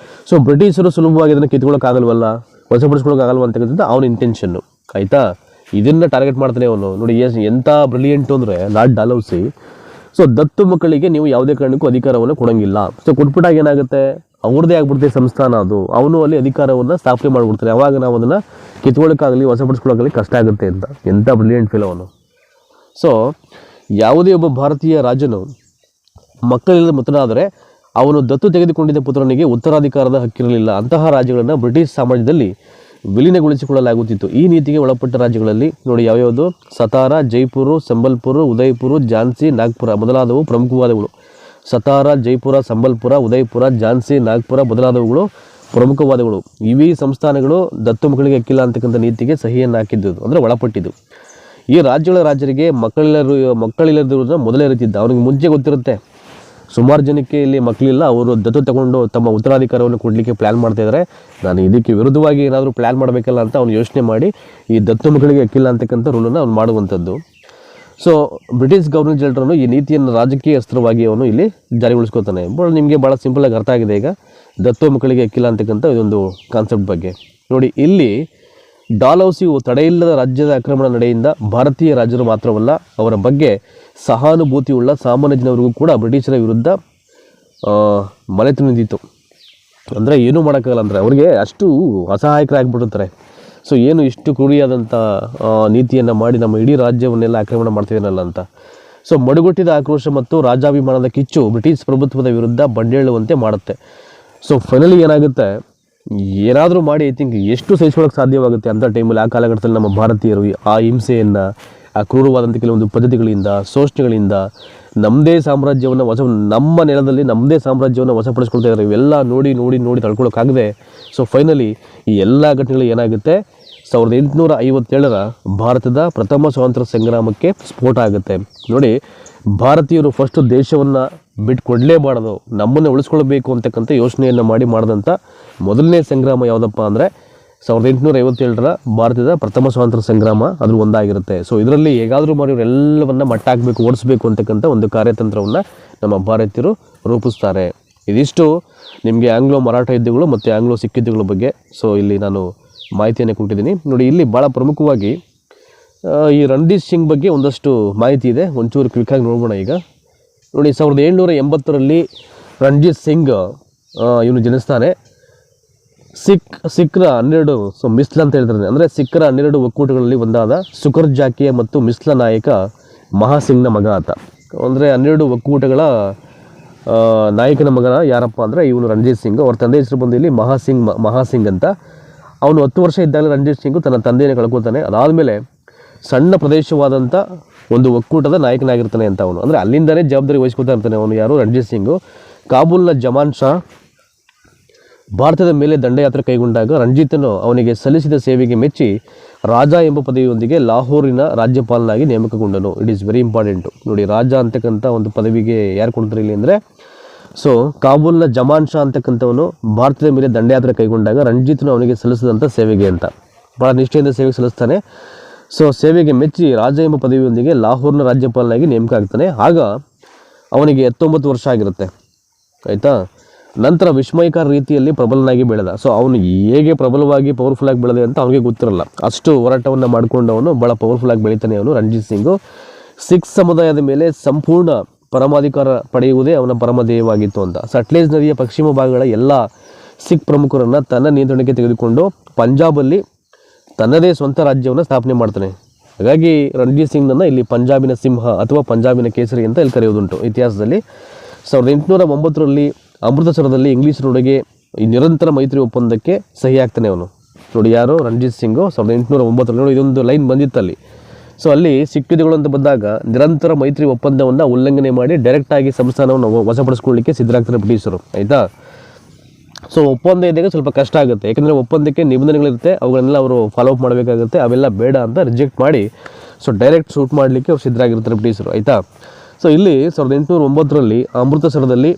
ಸೊ ಬ್ರಿಟಿಷರು ಸುಲಭವಾಗಿ ಅದನ್ನು ಕಿತ್ಕೊಳ್ಳೋಕ್ಕಾಗಲ್ವಲ್ಲ, ವಶಪಡಿಸ್ಕೊಳ್ಳೋಕ್ಕಾಗಲ್ವ ಅಂತಕ್ಕಂಥದ್ದು ಅವನ ಇಂಟೆನ್ಷನ್ನು. ಆಯಿತಾ, ಇದನ್ನು ಟಾರ್ಗೆಟ್ ಮಾಡ್ತಾನೆ ಅವನು. ನೋಡಿ ಎಂಥ ಬ್ರಿಲಿಯಂಟು ಅಂದರೆ ಲಾರ್ಡ್ ಡಾಲೌಸಿ. ಸೊ ದತ್ತು ಮಕ್ಕಳಿಗೆ ನೀವು ಯಾವುದೇ ಕಾರಣಕ್ಕೂ ಅಧಿಕಾರವನ್ನು ಕೊಡೋಂಗಿಲ್ಲ. ಸೊ ಕೊಟ್ಬಿಟ್ಟಾಗ ಏನಾಗುತ್ತೆ, ಅವ್ರದ್ದೇ ಆಗ್ಬಿಡ್ತದೆ ಸಂಸ್ಥಾನ, ಅದು ಅವನು ಅಲ್ಲಿ ಅಧಿಕಾರವನ್ನು ಸ್ಥಾಪನೆ ಮಾಡಿಬಿಡ್ತಾನೆ. ಅವಾಗ ನಾವು ಅದನ್ನು ಕಿತ್ಕೊಳ್ಳೋಕ್ಕಾಗಲಿ ವಶಪಡಿಸ್ಕೊಳ್ಳೋಕ್ಕಾಗಲಿ ಕಷ್ಟ ಆಗುತ್ತೆ ಅಂತ. ಎಂಥ ಬ್ರಿಲಿಯಂಟ್ ಫೀಲ್ ಅವನು. ಸೊ ಯಾವುದೇ ಒಬ್ಬ ಭಾರತೀಯ ರಾಜನು ಮಕ್ಕಳಿಲ್ಲದೆ ಮೃತನಾದರೆ ಅವನು ದತ್ತು ತೆಗೆದುಕೊಂಡಿದ್ದ ಪುತ್ರನಿಗೆ ಉತ್ತರಾಧಿಕಾರದ ಹಕ್ಕಿರಲಿಲ್ಲ. ಅಂತಹ ರಾಜ್ಯಗಳನ್ನು ಬ್ರಿಟಿಷ್ ಸಾಮ್ರಾಜ್ಯದಲ್ಲಿ ವಿಲೀನಗೊಳಿಸಿಕೊಳ್ಳಲಾಗುತ್ತಿತ್ತು. ಈ ನೀತಿಗೆ ಒಳಪಟ್ಟ ರಾಜ್ಯಗಳಲ್ಲಿ ನೋಡಿ ಯಾವ್ಯಾವುದು, ಸತಾರ, ಜೈಪುರ, ಸಂಬಲ್ಪುರ, ಉದಯಪುರ, ಝಾನ್ಸಿ, ನಾಗ್ಪುರ ಮೊದಲಾದವು ಪ್ರಮುಖವಾದವುಗಳು. ಸತಾರ, ಜೈಪುರ, ಸಂಬಲ್ಪುರ, ಉದಯಪುರ, ಝಾನ್ಸಿ, ನಾಗ್ಪುರ ಮೊದಲಾದವುಗಳು ಪ್ರಮುಖವಾದವುಗಳು. ಇವೇ ಸಂಸ್ಥಾನಗಳು ದತ್ತು ಮಕ್ಕಳಿಗೆ ಹಕ್ಕಿಲ್ಲ ಅಂತಕ್ಕಂಥ ನೀತಿಗೆ ಸಹಿಯನ್ನು ಹಾಕಿದ್ದು, ಅಂದರೆ ಒಳಪಟ್ಟಿದ್ದು. ಈ ರಾಜ್ಯಗಳ ರಾಜರಿಗೆ ಮಕ್ಕಳಿಲ್ಲದಿರೋದನ್ನ ಮೊದಲೇ ಇರುತ್ತಿದ್ದ. ಅವ್ರಿಗೆ ಮುಂಚೆ ಗೊತ್ತಿರುತ್ತೆ ಸುಮಾರು ಜನಕ್ಕೆ ಇಲ್ಲಿ ಮಕ್ಕಳಿಲ್ಲ, ಅವರು ದತ್ತು ತಗೊಂಡು ತಮ್ಮ ಉತ್ತರಾಧಿಕಾರವನ್ನು ಕೊಡಲಿಕ್ಕೆ ಪ್ಲ್ಯಾನ್ ಮಾಡ್ತಾಯಿದ್ದಾರೆ, ನಾನು ಇದಕ್ಕೆ ವಿರುದ್ಧವಾಗಿ ಏನಾದರೂ ಪ್ಲ್ಯಾನ್ ಮಾಡಬೇಕಲ್ಲ ಅಂತ ಅವನು ಯೋಚನೆ ಮಾಡಿ ಈ ದತ್ತು ಮಕ್ಕಳಿಗೆ ಹಕ್ಕಿಲ್ಲ ಅಂತಕ್ಕಂಥ ರೂಲನ್ನು ಅವ್ನು ಮಾಡುವಂಥದ್ದು. ಸೊ ಬ್ರಿಟಿಷ್ ಗವರ್ನರ್ ಜನರನ್ನು ಈ ನೀತಿಯನ್ನು ರಾಜಕೀಯ ಅಸ್ತ್ರವಾಗಿ ಅವನು ಇಲ್ಲಿ ಜಾರಿಗೊಳಿಸ್ಕೊತಾನೆ. ನಿಮಗೆ ಭಾಳ ಸಿಂಪಲಾಗಿ ಅರ್ಥ ಆಗಿದೆ ಈಗ ದತ್ತು ಮಕ್ಕಳಿಗೆ ಹಕ್ಕಿಲ್ಲ ಅಂತಕ್ಕಂಥ ಇದೊಂದು ಕಾನ್ಸೆಪ್ಟ್ ಬಗ್ಗೆ. ನೋಡಿ ಇಲ್ಲಿ ಡಾಲೌಸಿಯು ತಡೆಯಿಲ್ಲದ ರಾಜ್ಯದ ಆಕ್ರಮಣ ನಡೆಯಿಂದ ಭಾರತೀಯ ರಾಜರು ಮಾತ್ರವಲ್ಲ, ಅವರ ಬಗ್ಗೆ ಸಹಾನುಭೂತಿಯುಳ್ಳ ಸಾಮಾನ್ಯ ಜನರಿಗೂ ಕೂಡ ಬ್ರಿಟಿಷರ ವಿರುದ್ಧ ಮಲೆತು ನಿಂತಿತ್ತು. ಅಂದರೆ ಏನೂ ಮಾಡೋಕ್ಕಾಗಲ್ಲ, ಅಂದರೆ ಅವರಿಗೆ ಅಷ್ಟು ಅಸಹಾಯಕರಾಗಿಬಿಡುತ್ತಾರೆ. ಸೊ ಏನು ಇಷ್ಟು ಕ್ರೂರಿಯಾದಂಥ ನೀತಿಯನ್ನು ಮಾಡಿ ನಮ್ಮ ಇಡೀ ರಾಜ್ಯವನ್ನೆಲ್ಲ ಆಕ್ರಮಣ ಮಾಡ್ತಿದ್ದಾನಲ್ಲ ಅಂತ. ಸೊ ಮಡುಗಟ್ಟಿದ ಆಕ್ರೋಶ ಮತ್ತು ರಾಜಾಭಿಮಾನದ ಕಿಚ್ಚು ಬ್ರಿಟಿಷ್ ಪ್ರಭುತ್ವದ ವಿರುದ್ಧ ಬಂಡೇಳುವಂತೆ ಮಾಡುತ್ತೆ. ಸೊ ಫೈನಲಿ ಏನಾಗುತ್ತೆ, ಏನಾದರೂ ಮಾಡಿ ಐ ಥಿಂಕ್ ಎಷ್ಟು ಸಹಿಸ್ಕೊಳ್ಳೋಕ್ಕೆ ಸಾಧ್ಯವಾಗುತ್ತೆ ಅಂಥ ಟೈಮಲ್ಲಿ ಆ ಕಾಲಘಟ್ಟದಲ್ಲಿ ನಮ್ಮ ಭಾರತೀಯರು ಆ ಹಿಂಸೆಯನ್ನು, ಆ ಕ್ರೂರವಾದಂಥ ಕೆಲವೊಂದು ಪದ್ಧತಿಗಳಿಂದ, ಶೋಷಣೆಗಳಿಂದ ನಮ್ಮದೇ ಸಾಮ್ರಾಜ್ಯವನ್ನು ನಮ್ಮ ನೆಲದಲ್ಲಿ ನಮ್ಮದೇ ಸಾಮ್ರಾಜ್ಯವನ್ನು ವಶಪಡಿಸ್ಕೊಳ್ತಾ ಇದ್ದಾರೆ. ಇವೆಲ್ಲ ನೋಡಿ ನೋಡಿ ನೋಡಿ ತಡ್ಕೊಳ್ಳೋಕ್ಕಾಗದೆ ಸೊ ಫೈನಲಿ ಈ ಎಲ್ಲ ಘಟನೆಗಳು ಏನಾಗುತ್ತೆ, 1857 ಭಾರತದ ಪ್ರಥಮ ಸ್ವಾತಂತ್ರ್ಯ ಸಂಗ್ರಾಮಕ್ಕೆ ಸ್ಫೋಟ ಆಗುತ್ತೆ. ನೋಡಿ ಭಾರತೀಯರು ಫಸ್ಟು ದೇಶವನ್ನು ಬಿಟ್ಕೊಡಲೇಬಾರ್ದು, ನಮ್ಮನ್ನು ಉಳಿಸ್ಕೊಳ್ಬೇಕು ಅಂತಕ್ಕಂಥ ಯೋಚನೆಯನ್ನು ಮಾಡಿದಂಥ ಮೊದಲನೇ ಸಂಗ್ರಾಮ ಯಾವುದಪ್ಪ ಅಂದರೆ 1857 ಭಾರತದ ಪ್ರಥಮ ಸ್ವಾತಂತ್ರ್ಯ ಸಂಗ್ರಾಮ ಅದ್ರ ಒಂದಾಗಿರುತ್ತೆ. ಸೊ ಇದರಲ್ಲಿ ಹೇಗಾದರೂ ಮಾಡಿ ಇವರೆಲ್ಲವನ್ನು ಮಟ್ಟ ಹಾಕಬೇಕು, ಓಡಿಸ್ಬೇಕು ಅಂತಕ್ಕಂಥ ಒಂದು ಕಾರ್ಯತಂತ್ರವನ್ನು ನಮ್ಮ ಭಾರತೀಯರು ರೂಪಿಸ್ತಾರೆ. ಇದಿಷ್ಟು ನಿಮಗೆ ಆಂಗ್ಲೋ ಮರಾಠ ಯುದ್ಧಗಳು ಮತ್ತು ಆಂಗ್ಲೋ ಸಿಖ್ ಯುದ್ಧಗಳ ಬಗ್ಗೆ ಸೊ ಇಲ್ಲಿ ನಾನು ಮಾಹಿತಿಯನ್ನು ಕೊಟ್ಟಿದ್ದೀನಿ. ನೋಡಿ ಇಲ್ಲಿ ಭಾಳ ಪ್ರಮುಖವಾಗಿ ಈ ರಣಧೀರ್ ಸಿಂಗ್ ಬಗ್ಗೆ ಒಂದಷ್ಟು ಮಾಹಿತಿ ಇದೆ, ಒಂಚೂರು ಕ್ವಿಕ್ಕಾಗಿ ನೋಡೋಣ ಈಗ. ನೋಡಿ 1780 ರಣಧೀರ್ ಸಿಂಗ್ ಇವನು ಜನಿಸ್ತಾನೆ. ಸಿಖ್ರ 12 ಸೊ ಮಿಸ್ಲ ಅಂತ ಹೇಳ್ತಾರೆ, ಅಂದರೆ ಸಿಖ್ರ 12 ಒಕ್ಕೂಟಗಳಲ್ಲಿ ಒಂದಾದ ಸುಕರ್ ಜಾಕಿಯ ಮತ್ತು ಮಿಸ್ಲ ನಾಯಕ ಮಹಾಸಿಂಗ್ನ ಮಗ ಆತ. ಅಂದರೆ 12 ಒಕ್ಕೂಟಗಳ ನಾಯಕನ ಮಗನ ಯಾರಪ್ಪ ಅಂದರೆ ಇವನು ರಣಧೀರ್ ಸಿಂಗ್. ಅವ್ರ ತಂದೆ ಹೆಸರು ಬಂದು ಇಲ್ಲಿ ಮಹಾಸಿಂಗ್ ಅಂತ. ಅವನು 10 ವರ್ಷ ಇದ್ದಾಗಲೇ ರಣಧೀರ್ ಸಿಂಗು ತನ್ನ ತಂದೆಯನ್ನು ಕಳ್ಕೊತಾನೆ. ಅದಾದಮೇಲೆ ಸಣ್ಣ ಪ್ರದೇಶವಾದಂಥ ಒಂದು ಒಕ್ಕೂಟದ ನಾಯಕನಾಗಿರ್ತಾನೆ ಅಂತ ಅವನು, ಅಂದರೆ ಅಲ್ಲಿಂದಲೇ ಜವಾಬ್ದಾರಿ ವಹಿಸ್ಕೊತಾ ಇರ್ತಾನೆ ಅವನು. ಯಾರು, ರಣಧೀರ್ ಸಿಂಗು. ಕಾಬೂಲ್ನ ಜಮಾನ್ ಶಾ ಭಾರತದ ಮೇಲೆ ದಂಡಯಾತ್ರೆ ಕೈಗೊಂಡಾಗ ರಂಜಿತನು ಅವನಿಗೆ ಸಲ್ಲಿಸಿದ ಸೇವೆಗೆ ಮೆಚ್ಚಿ ರಾಜ ಎಂಬ ಪದವಿಯೊಂದಿಗೆ ಲಾಹೋರಿನ ರಾಜ್ಯಪಾಲನಾಗಿ ನೇಮಕಗೊಂಡನು. It is very important. ನೋಡಿ ರಾಜ ಅಂತಕ್ಕಂಥ ಒಂದು ಪದವಿಗೆ ಯಾರು ಕೊಡ್ತಾರೆ ಇಲ್ಲಿ ಅಂದರೆ ಸೊ ಕಾಬೂಲ್ನ ಜಮಾನ್ ಶಾ ಅಂತಕ್ಕಂಥವನು ಭಾರತದ ಮೇಲೆ ದಂಡಯಾತ್ರೆ ಕೈಗೊಂಡಾಗ ರಂಜಿತನು ಅವನಿಗೆ ಸಲ್ಲಿಸಿದಂಥ ಸೇವೆಗೆ ಅಂತ ಭಾಳ ನಿಷ್ಠೆಯಿಂದ ಸೇವೆ ಸಲ್ಲಿಸ್ತಾನೆ. ಸೊ ಸೇವೆಗೆ ಮೆಚ್ಚಿ ರಾಜ ಎಂಬ ಪದವಿಯೊಂದಿಗೆ ಲಾಹೋರ್ನ ರಾಜ್ಯಪಾಲನಾಗಿ ನೇಮಕ ಆಗ್ತಾನೆ. ಆಗ ಅವನಿಗೆ 19 ವರ್ಷ ಆಗಿರುತ್ತೆ. ಆಯಿತಾ. ನಂತರ ವಿಸ್ಮಯಕಾರ ರೀತಿಯಲ್ಲಿ ಪ್ರಬಲನಾಗಿ ಬೆಳೆದ. ಸೊ ಅವನು ಹೇಗೆ ಪ್ರಬಲವಾಗಿ ಪವರ್ಫುಲ್ಲಾಗಿ ಬೆಳೆದೆ ಅಂತ ಅವನಿಗೆ ಗೊತ್ತಿರಲ್ಲ. ಅಷ್ಟು ಹೋರಾಟವನ್ನು ಮಾಡಿಕೊಂಡು ಅವನು ಭಾಳ ಪವರ್ಫುಲ್ಲಾಗಿ ಬೆಳೀತಾನೆ ಅವನು ರಣಧೀರ್ ಸಿಂಗು. ಸಿಖ್ ಸಮುದಾಯದ ಮೇಲೆ ಸಂಪೂರ್ಣ ಪರಮಾಧಿಕಾರ ಪಡೆಯುವುದೇ ಅವನ ಪರಮಧ್ಯೇಯವಾಗಿತ್ತು ಅಂತ. ಸಟ್ಲೇಜ್ ನದಿಯ ಪಶ್ಚಿಮ ಭಾಗಗಳ ಎಲ್ಲ ಸಿಖ್ ಪ್ರಮುಖರನ್ನು ತನ್ನ ನಿಯಂತ್ರಣಕ್ಕೆ ತೆಗೆದುಕೊಂಡು ಪಂಜಾಬಲ್ಲಿ ತನ್ನದೇ ಸ್ವಂತ ರಾಜ್ಯವನ್ನು ಸ್ಥಾಪನೆ ಮಾಡ್ತಾನೆ. ಹಾಗಾಗಿ ರಣಧೀರ್ ಸಿಂಗ್ನನ್ನು ಇಲ್ಲಿ ಪಂಜಾಬಿನ ಸಿಂಹ ಅಥವಾ ಪಂಜಾಬಿನ ಕೇಸರಿ ಅಂತ ಇಲ್ಲಿ ಕರೆಯೋದುಂಟು ಇತಿಹಾಸದಲ್ಲಿ. 1809 ಅಮೃತಸರದಲ್ಲಿ ಇಂಗ್ಲೀಷರೊಳಗೆ ಈ ನಿರಂತರ ಮೈತ್ರಿ ಒಪ್ಪಂದಕ್ಕೆ ಸಹಿ ಆಗ್ತಾನೆ ಅವನು. ನೋಡಿ ಯಾರು, ರಣಧೀರ್ ಸಿಂಗು. 1809 ನೋಡಿ ಇದೊಂದು ಲೈನ್ ಬಂದಿತ್ತಲ್ಲಿ. ಸೊ ಅಲ್ಲಿ ಸಿಖ್ ಯುದ್ಧಗಳು ಅಂತ ಬಂದಾಗ ನಿರಂತರ ಮೈತ್ರಿ ಒಪ್ಪಂದವನ್ನು ಉಲ್ಲಂಘನೆ ಮಾಡಿ ಡೈರೆಕ್ಟಾಗಿ ಸಂಸ್ಥಾನವನ್ನು ವಶಪಡಿಸ್ಕೊಳ್ಳಿಕ್ಕೆ ಸಿದ್ಧರಾಗ್ತಾರೆ ಬ್ರಿಟಿಷರು. ಆಯಿತಾ. ಸೊ ಒಪ್ಪಂದ ಇದ್ದಾಗ ಸ್ವಲ್ಪ ಕಷ್ಟ ಆಗುತ್ತೆ, ಯಾಕೆಂದರೆ ಒಪ್ಪಂದಕ್ಕೆ ನಿಬಂಧನೆಗಳಿರುತ್ತೆ, ಅವುಗಳನ್ನೆಲ್ಲ ಅವರು ಫಾಲೋ ಅಪ್ ಮಾಡಬೇಕಾಗುತ್ತೆ. ಅವೆಲ್ಲ ಬೇಡ ಅಂತ ರಿಜೆಕ್ಟ್ ಮಾಡಿ ಸೊ ಡೈರೆಕ್ಟ್ ಶೂಟ್ ಮಾಡಲಿಕ್ಕೆ ಅವ್ರು ಸಿದ್ಧರಾಗಿರ್ತಾರೆ ಬ್ರಿಟಿಷರು, ಆಯಿತಾ. ಸೊ ಇಲ್ಲಿ 1809ರಲ್ಲಿ ಅಮೃತಸರದಲ್ಲಿ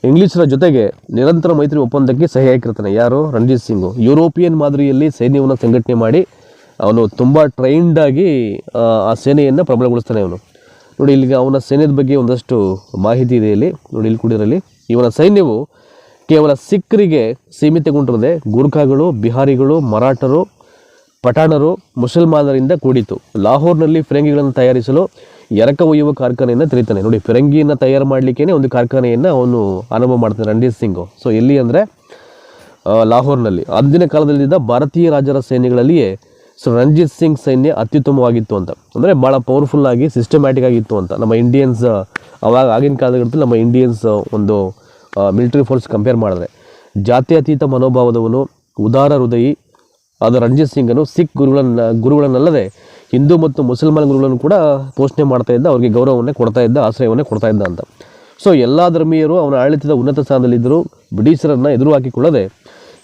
ಇಂಗ್ಲೀಷರ ಜೊತೆಗೆ ನಿರಂತರ ಮೈತ್ರಿ ಒಪ್ಪಂದಕ್ಕೆ ಸಹಿ ಹಾಕಿರ್ತಾನೆ. ಯಾರು? ರಣಜಿತ್ ಸಿಂಗು. ಯುರೋಪಿಯನ್ ಮಾದರಿಯಲ್ಲಿ ಸೈನ್ಯವನ್ನು ಸಂಘಟನೆ ಮಾಡಿ ಅವನು ತುಂಬ ಟ್ರೈನ್ಡಾಗಿ ಆ ಸೇನೆಯನ್ನು ಪ್ರಬಲಗೊಳಿಸ್ತಾನೆ ಅವನು. ನೋಡಿ ಇಲ್ಲಿಗೆ ಅವನ ಸೈನ್ಯದ ಬಗ್ಗೆ ಒಂದಷ್ಟು ಮಾಹಿತಿ ಇದೆ ಇಲ್ಲಿ ನೋಡಿ, ಇಲ್ಲಿ ಕೂಡಿರಲಿ. ಇವನ ಸೈನ್ಯವು ಕೇವಲ ಸಿಖ್ರಿಗೆ ಸೀಮಿತಗೊಂಡಿರದೆ ಗೂರ್ಖಾಗಳು, ಬಿಹಾರಿಗಳು, ಮರಾಠರು, ಪಠಾಣರು, ಮುಸಲ್ಮಾನರಿಂದ ಕೂಡಿತು. ಲಾಹೋರ್ನಲ್ಲಿ ಫಿರಂಗಿಗಳನ್ನು ತಯಾರಿಸಲು ಎರಕ ಒಯ್ಯುವ ಕಾರ್ಖಾನೆಯನ್ನು ತೆರೀತಾನೆ. ನೋಡಿ, ಫಿರಂಗಿಯನ್ನು ತಯಾರು ಮಾಡಲಿಕ್ಕೇ ಒಂದು ಕಾರ್ಖಾನೆಯನ್ನು ಅವನು ಆರಂಭ ಮಾಡ್ತಾನೆ ರಣಜಿತ್ ಸಿಂಗು. ಸೊ ಎಲ್ಲಿ ಅಂದರೆ ಲಾಹೋರ್ನಲ್ಲಿ. ಅಂದಿನ ಕಾಲದಲ್ಲಿದ್ದ ಭಾರತೀಯ ರಾಜರ ಸೈನ್ಯಗಳಲ್ಲಿಯೇ ಸೊ ರಣಜಿತ್ ಸಿಂಗ್ ಸೈನ್ಯ ಅತ್ಯುತ್ತಮವಾಗಿತ್ತು ಅಂತ, ಅಂದರೆ ಭಾಳ ಪವರ್ಫುಲ್ಲಾಗಿ ಸಿಸ್ಟಮ್ಯಾಟಿಕ್ ಆಗಿತ್ತು ಅಂತ. ನಮ್ಮ ಇಂಡಿಯನ್ಸ್ ಅವಾಗ ಆಗಿನ ಕಾಲದಲ್ಲಿ ನಮ್ಮ ಇಂಡಿಯನ್ಸ್ ಒಂದು ಮಿಲಿಟರಿ ಫೋರ್ಸ್ ಕಂಪೇರ್ ಮಾಡಿದ್ರೆ ಜಾತ್ಯತೀತ ಮನೋಭಾವದವನು, ಉದಾರ ಹೃದಯಿ ಆದ ರಣಜಿತ್ ಸಿಂಗನು ಸಿಖ್ ಗುರುಗಳನ್ನಲ್ಲದೆ ಹಿಂದೂ ಮತ್ತು ಮುಸಲ್ಮಾನ್ ಗುರುಗಳನ್ನು ಕೂಡ ಪೋಷಣೆ ಮಾಡ್ತಾ ಇದ್ದ, ಅವರಿಗೆ ಗೌರವವನ್ನೇ ಕೊಡ್ತಾ ಇದ್ದ, ಆಶ್ರಯವನ್ನೇ ಕೊಡ್ತಾ ಇದ್ದ ಅಂತ. ಸೊ ಎಲ್ಲ ಧರ್ಮೀಯರು ಅವನ ಆಡಳಿತದ ಉನ್ನತ ಸ್ಥಾನದಲ್ಲಿದ್ದರೂ ಬ್ರಿಟಿಷರನ್ನು ಎದುರು ಹಾಕಿಕೊಳ್ಳದೆ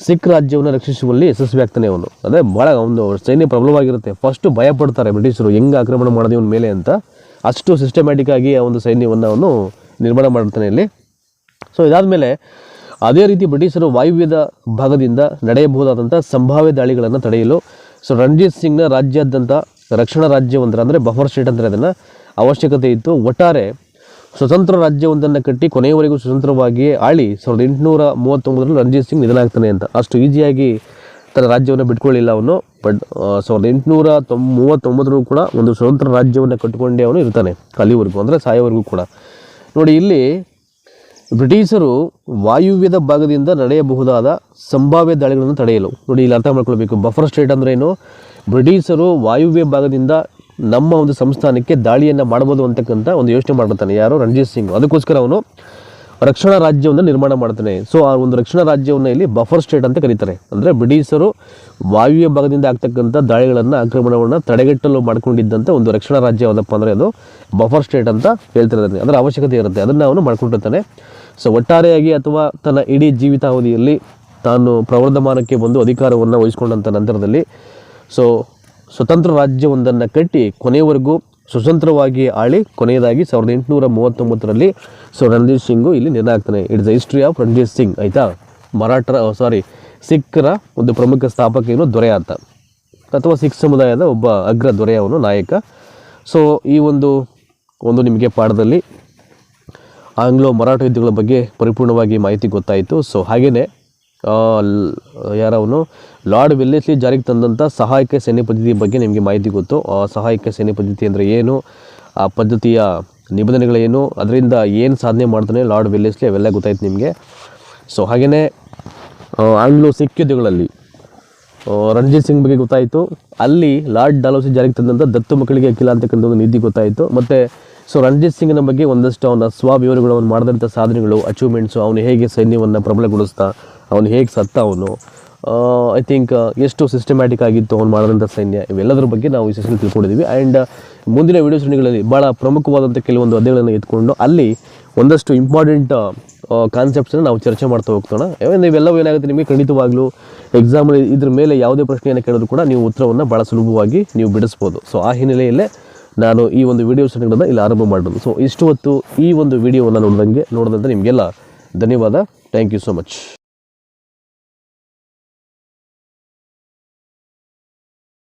ಸಿಖ್ ರಾಜ್ಯವನ್ನು ರಕ್ಷಿಸುವಲ್ಲಿ ಯಶಸ್ವಿ ಆಗ್ತಾನೆ ಅವನು. ಅದೇ ಭಾಳ ಒಂದು ಸೈನ್ಯ ಪ್ರಬಲವಾಗಿರುತ್ತೆ. ಫಸ್ಟು ಭಯ ಪಡ್ತಾರೆ ಬ್ರಿಟಿಷರು ಹೆಂಗೆ ಆಕ್ರಮಣ ಮಾಡೋದು ಇವನ ಮೇಲೆ ಅಂತ, ಅಷ್ಟು ಸಿಸ್ಟಮ್ಯಾಟಿಕ್ ಆಗಿ ಆ ಒಂದು ಸೈನ್ಯವನ್ನು ಅವನು ನಿರ್ಮಾಣ ಮಾಡಿರ್ತಾನೆ ಇಲ್ಲಿ. ಸೊ ಇದಾದಮೇಲೆ ಅದೇ ರೀತಿ ಬ್ರಿಟಿಷರು ವಾಯುವ್ಯದ ಭಾಗದಿಂದ ನಡೆಯಬಹುದಾದಂಥ ಸಂಭಾವ್ಯ ದಾಳಿಗಳನ್ನು ತಡೆಯಲು ಸೊ ರಣಜಿತ್ ಸಿಂಗ್ನ ರಾಜ್ಯಾದ್ಯಂತ ರಕ್ಷಣಾ ರಾಜ್ಯವೊಂದರ ಅಂದರೆ ಬಫರ್ ಸ್ಟೇಟ್ ಅಂದರೆ ಅದನ್ನು ಅವಶ್ಯಕತೆ ಇತ್ತು. ಒಟ್ಟಾರೆ ಸ್ವತಂತ್ರ ರಾಜ್ಯವೊಂದನ್ನು ಕಟ್ಟಿ ಕೊನೆಯವರೆಗೂ ಸ್ವತಂತ್ರವಾಗಿ ಆಳಿ 1839ರಲ್ಲಿ ರಣಜಿತ್ ಸಿಂಗ್ ನಿಧನ ಆಗ್ತಾನೆ ಅಂತ. ಅಷ್ಟು ಈಸಿಯಾಗಿ ತನ್ನ ರಾಜ್ಯವನ್ನು ಬಿಟ್ಕೊಳ್ಳಿಲ್ಲ ಅವನು. ಬಟ್ 1839 ಕೂಡ ಒಂದು ಸ್ವತಂತ್ರ ರಾಜ್ಯವನ್ನು ಕಟ್ಟಿಕೊಂಡೇ ಅವನು ಇರ್ತಾನೆ ಅಲ್ಲಿವರೆಗೂ, ಅಂದರೆ ಸಾಯೋವರೆಗೂ ಕೂಡ. ನೋಡಿ ಇಲ್ಲಿ ಬ್ರಿಟಿಷರು ವಾಯುವ್ಯದ ಭಾಗದಿಂದ ನಡೆಯಬಹುದಾದ ಸಂಭಾವ್ಯ ದಾಳಿಗಳನ್ನು ತಡೆಯಲು, ನೋಡಿ ಇಲ್ಲಿ ಅರ್ಥ ಮಾಡ್ಕೊಳ್ಬೇಕು. ಬಫರ್ ಸ್ಟೇಟ್ ಅಂದರೆ ಏನು? ಬ್ರಿಟಿಷರು ವಾಯುವ್ಯ ಭಾಗದಿಂದ ನಮ್ಮ ಒಂದು ಸಂಸ್ಥಾನಕ್ಕೆ ದಾಳಿಯನ್ನು ಮಾಡ್ಬೋದು ಅಂತಕ್ಕಂಥ ಒಂದು ಯೋಚನೆ ಮಾಡಿರ್ತಾನೆ. ಯಾರು? ರಣಜಿತ್ ಸಿಂಗ್. ಅದಕ್ಕೋಸ್ಕರ ಅವನು ರಕ್ಷಣಾ ರಾಜ್ಯವನ್ನು ನಿರ್ಮಾಣ ಮಾಡ್ತಾನೆ. ಸೊ ಆ ಒಂದು ರಕ್ಷಣಾ ರಾಜ್ಯವನ್ನು ಇಲ್ಲಿ ಬಫರ್ ಸ್ಟೇಟ್ ಅಂತ ಕರೀತಾರೆ. ಅಂದರೆ ಬ್ರಿಟಿಷರು ವಾಯುವ್ಯ ಭಾಗದಿಂದ ಆಗ್ತಕ್ಕಂಥ ದಾಳಿಗಳನ್ನು, ಆಕ್ರಮಣವನ್ನು ತಡೆಗಟ್ಟಲು ಮಾಡ್ಕೊಂಡಿದ್ದಂಥ ಒಂದು ರಕ್ಷಣಾ ರಾಜ್ಯ ಯಾವುದಪ್ಪ ಅಂದರೆ ಅದು ಬಫರ್ ಸ್ಟೇಟ್ ಅಂತ ಹೇಳ್ತಿರೋದನ್ನೇ. ಅದರ ಅವಶ್ಯಕತೆ ಇರುತ್ತೆ, ಅದನ್ನು ಅವನು ಮಾಡ್ಕೊಂಡಿರ್ತಾನೆ. ಸೊ ಒಟ್ಟಾರೆಯಾಗಿ ಅಥವಾ ತನ್ನ ಇಡೀ ಜೀವಿತಾವಧಿಯಲ್ಲಿ ತಾನು ಪ್ರವರ್ಧಮಾನಕ್ಕೆ ಬಂದು ಅಧಿಕಾರವನ್ನು ವಹಿಸ್ಕೊಂಡಂಥ ನಂತರದಲ್ಲಿ ಸೊ ಸ್ವತಂತ್ರ ರಾಜ್ಯವೊಂದನ್ನು ಕಟ್ಟಿ ಕೊನೆಯವರೆಗೂ ಸ್ವತಂತ್ರವಾಗಿ ಆಳಿ ಕೊನೆಯದಾಗಿ 1839ರಲ್ಲಿ ಸೊ ರಣಜಿತ್ ಸಿಂಗು ಇಲ್ಲಿ ನಿಧನ ಆಗ್ತಾನೆ. It's the history of Ranjit Singh, ಆಯಿತಾ. ಸಿಖ್ರ ಒಂದು ಪ್ರಮುಖ ಸ್ಥಾಪಕನು ದೊರೆ ಆತ, ಅಥವಾ ಸಿಖ್ ಸಮುದಾಯದ ಒಬ್ಬ ಅಗ್ರ ದೊರೆಯವನು ನಾಯಕ. ಸೊ ಈ ಒಂದು ನಿಮಗೆ ಪಾಠದಲ್ಲಿ ಆಂಗ್ಲೋ ಮರಾಠ ಯುದ್ಧಗಳ ಬಗ್ಗೆ ಪರಿಪೂರ್ಣವಾಗಿ ಮಾಹಿತಿ ಗೊತ್ತಾಯಿತು. ಸೊ ಹಾಗೆಯೇ ಯಾರವನು ಲಾರ್ಡ್ ವೆಲ್ಲೆಸ್ಲಿ ಜಾರಿಗೆ ತಂದಂಥ ಸಹಾಯಕ ಸೈನ್ಯ ಪದ್ಧತಿ ಬಗ್ಗೆ ನಿಮಗೆ ಮಾಹಿತಿ ಗೊತ್ತು. ಆ ಸಹಾಯಕ ಸೈನ್ಯ ಪದ್ಧತಿ ಅಂದರೆ ಏನು, ಆ ಪದ್ಧತಿಯ ನಿಬಂಧನೆಗಳೇನು, ಅದರಿಂದ ಏನು ಸಾಧನೆ ಮಾಡ್ತಾನೆ ಲಾರ್ಡ್ ವೆಲ್ಲೆಸ್ಲಿ, ಅವೆಲ್ಲ ಗೊತ್ತಾಯ್ತು ನಿಮಗೆ. ಸೊ ಹಾಗೆಯೇ ಆಂಗ್ಲೋ ಸಿಖ್ ಯುದ್ಧಗಳಲ್ಲಿ ರಣಜಿತ್ ಸಿಂಗ್ ಬಗ್ಗೆ ಗೊತ್ತಾಯಿತು. ಅಲ್ಲಿ ಲಾರ್ಡ್ ಡಾಲೌಸಿ ಜಾರಿಗೆ ತಂದಂಥ ದತ್ತು ಮಕ್ಕಳಿಗೆ ಅಖಿಲ ಅಂತಕ್ಕಂಥ ಒಂದು ನೀತಿ ಗೊತ್ತಾಯಿತು. ಮತ್ತು ಸೊ ರಣಜಿತ್ ಸಿಂಗ್ನ ಬಗ್ಗೆ ಒಂದಷ್ಟು ಅವನ ಸ್ವವಿವರಗಳು, ಅವನು ಮಾಡಿದಂಥ ಸಾಧನೆಗಳು, ಅಚೀವ್ಮೆಂಟ್ಸು, ಅವನು ಹೇಗೆ ಸೈನ್ಯವನ್ನು ಪ್ರಬಲಗೊಳಿಸ್ತಾ, ಅವನು ಹೇಗೆ ಸತ್ತ, ಅವನು ಐ ಥಿಂಕ್ ಎಷ್ಟು ಸಿಸ್ಟಮ್ಯಾಟಿಕ್ ಆಗಿತ್ತು ಅವನು ಮಾಡಿದಂಥ ಸೈನ್ಯ, ಇವೆಲ್ಲದರ ಬಗ್ಗೆ ನಾವು ವಿಶೇಷವಾಗಿ ತಿಳ್ಕೊಂಡಿದ್ದೀವಿ. ಆ್ಯಂಡ್ ಮುಂದಿನ ವೀಡಿಯೋ ಶ್ರೇಣಿಗಳಲ್ಲಿ ಭಾಳ ಪ್ರಮುಖವಾದಂಥ ಕೆಲವೊಂದು ಅಧ್ಯಾಯಗಳನ್ನು ಎತ್ಕೊಂಡು ಅಲ್ಲಿ ಒಂದಷ್ಟು ಇಂಪಾರ್ಟೆಂಟ್ ಕಾನ್ಸೆಪ್ಟ್ಸನ್ನು ನಾವು ಚರ್ಚೆ ಮಾಡ್ತಾ ಹೋಗ್ತೋಣ. ಇವೆಲ್ಲವೂ ಏನಾಗುತ್ತೆ ನಿಮಗೆ ಖಂಡಿತವಾಗ್ಲೂ ಎಕ್ಸಾಮಲ್ಲಿ ಇದ್ರ ಮೇಲೆ ಯಾವುದೇ ಪ್ರಶ್ನೆಯನ್ನು ಕೇಳಿದ್ರು ಕೂಡ ನೀವು ಉತ್ತರವನ್ನು ಭಾಳ ಸುಲಭವಾಗಿ ನೀವು ಬಿಡಿಸ್ಬೋದು. ಸೊ ಆ ಹಿನ್ನೆಲೆಯಲ್ಲೇ ನಾನು ಈ ಒಂದು ವೀಡಿಯೋ ಶ್ರೇಣಿಗಳನ್ನು ಇಲ್ಲಿ ಆರಂಭ ಮಾಡೋದು. ಸೊ ಇಷ್ಟು ಹೊತ್ತು ಈ ಒಂದು ವಿಡಿಯೋವನ್ನು ನೋಡಿದಂತೆ ನಿಮಗೆಲ್ಲ ಧನ್ಯವಾದ. Thank you so much.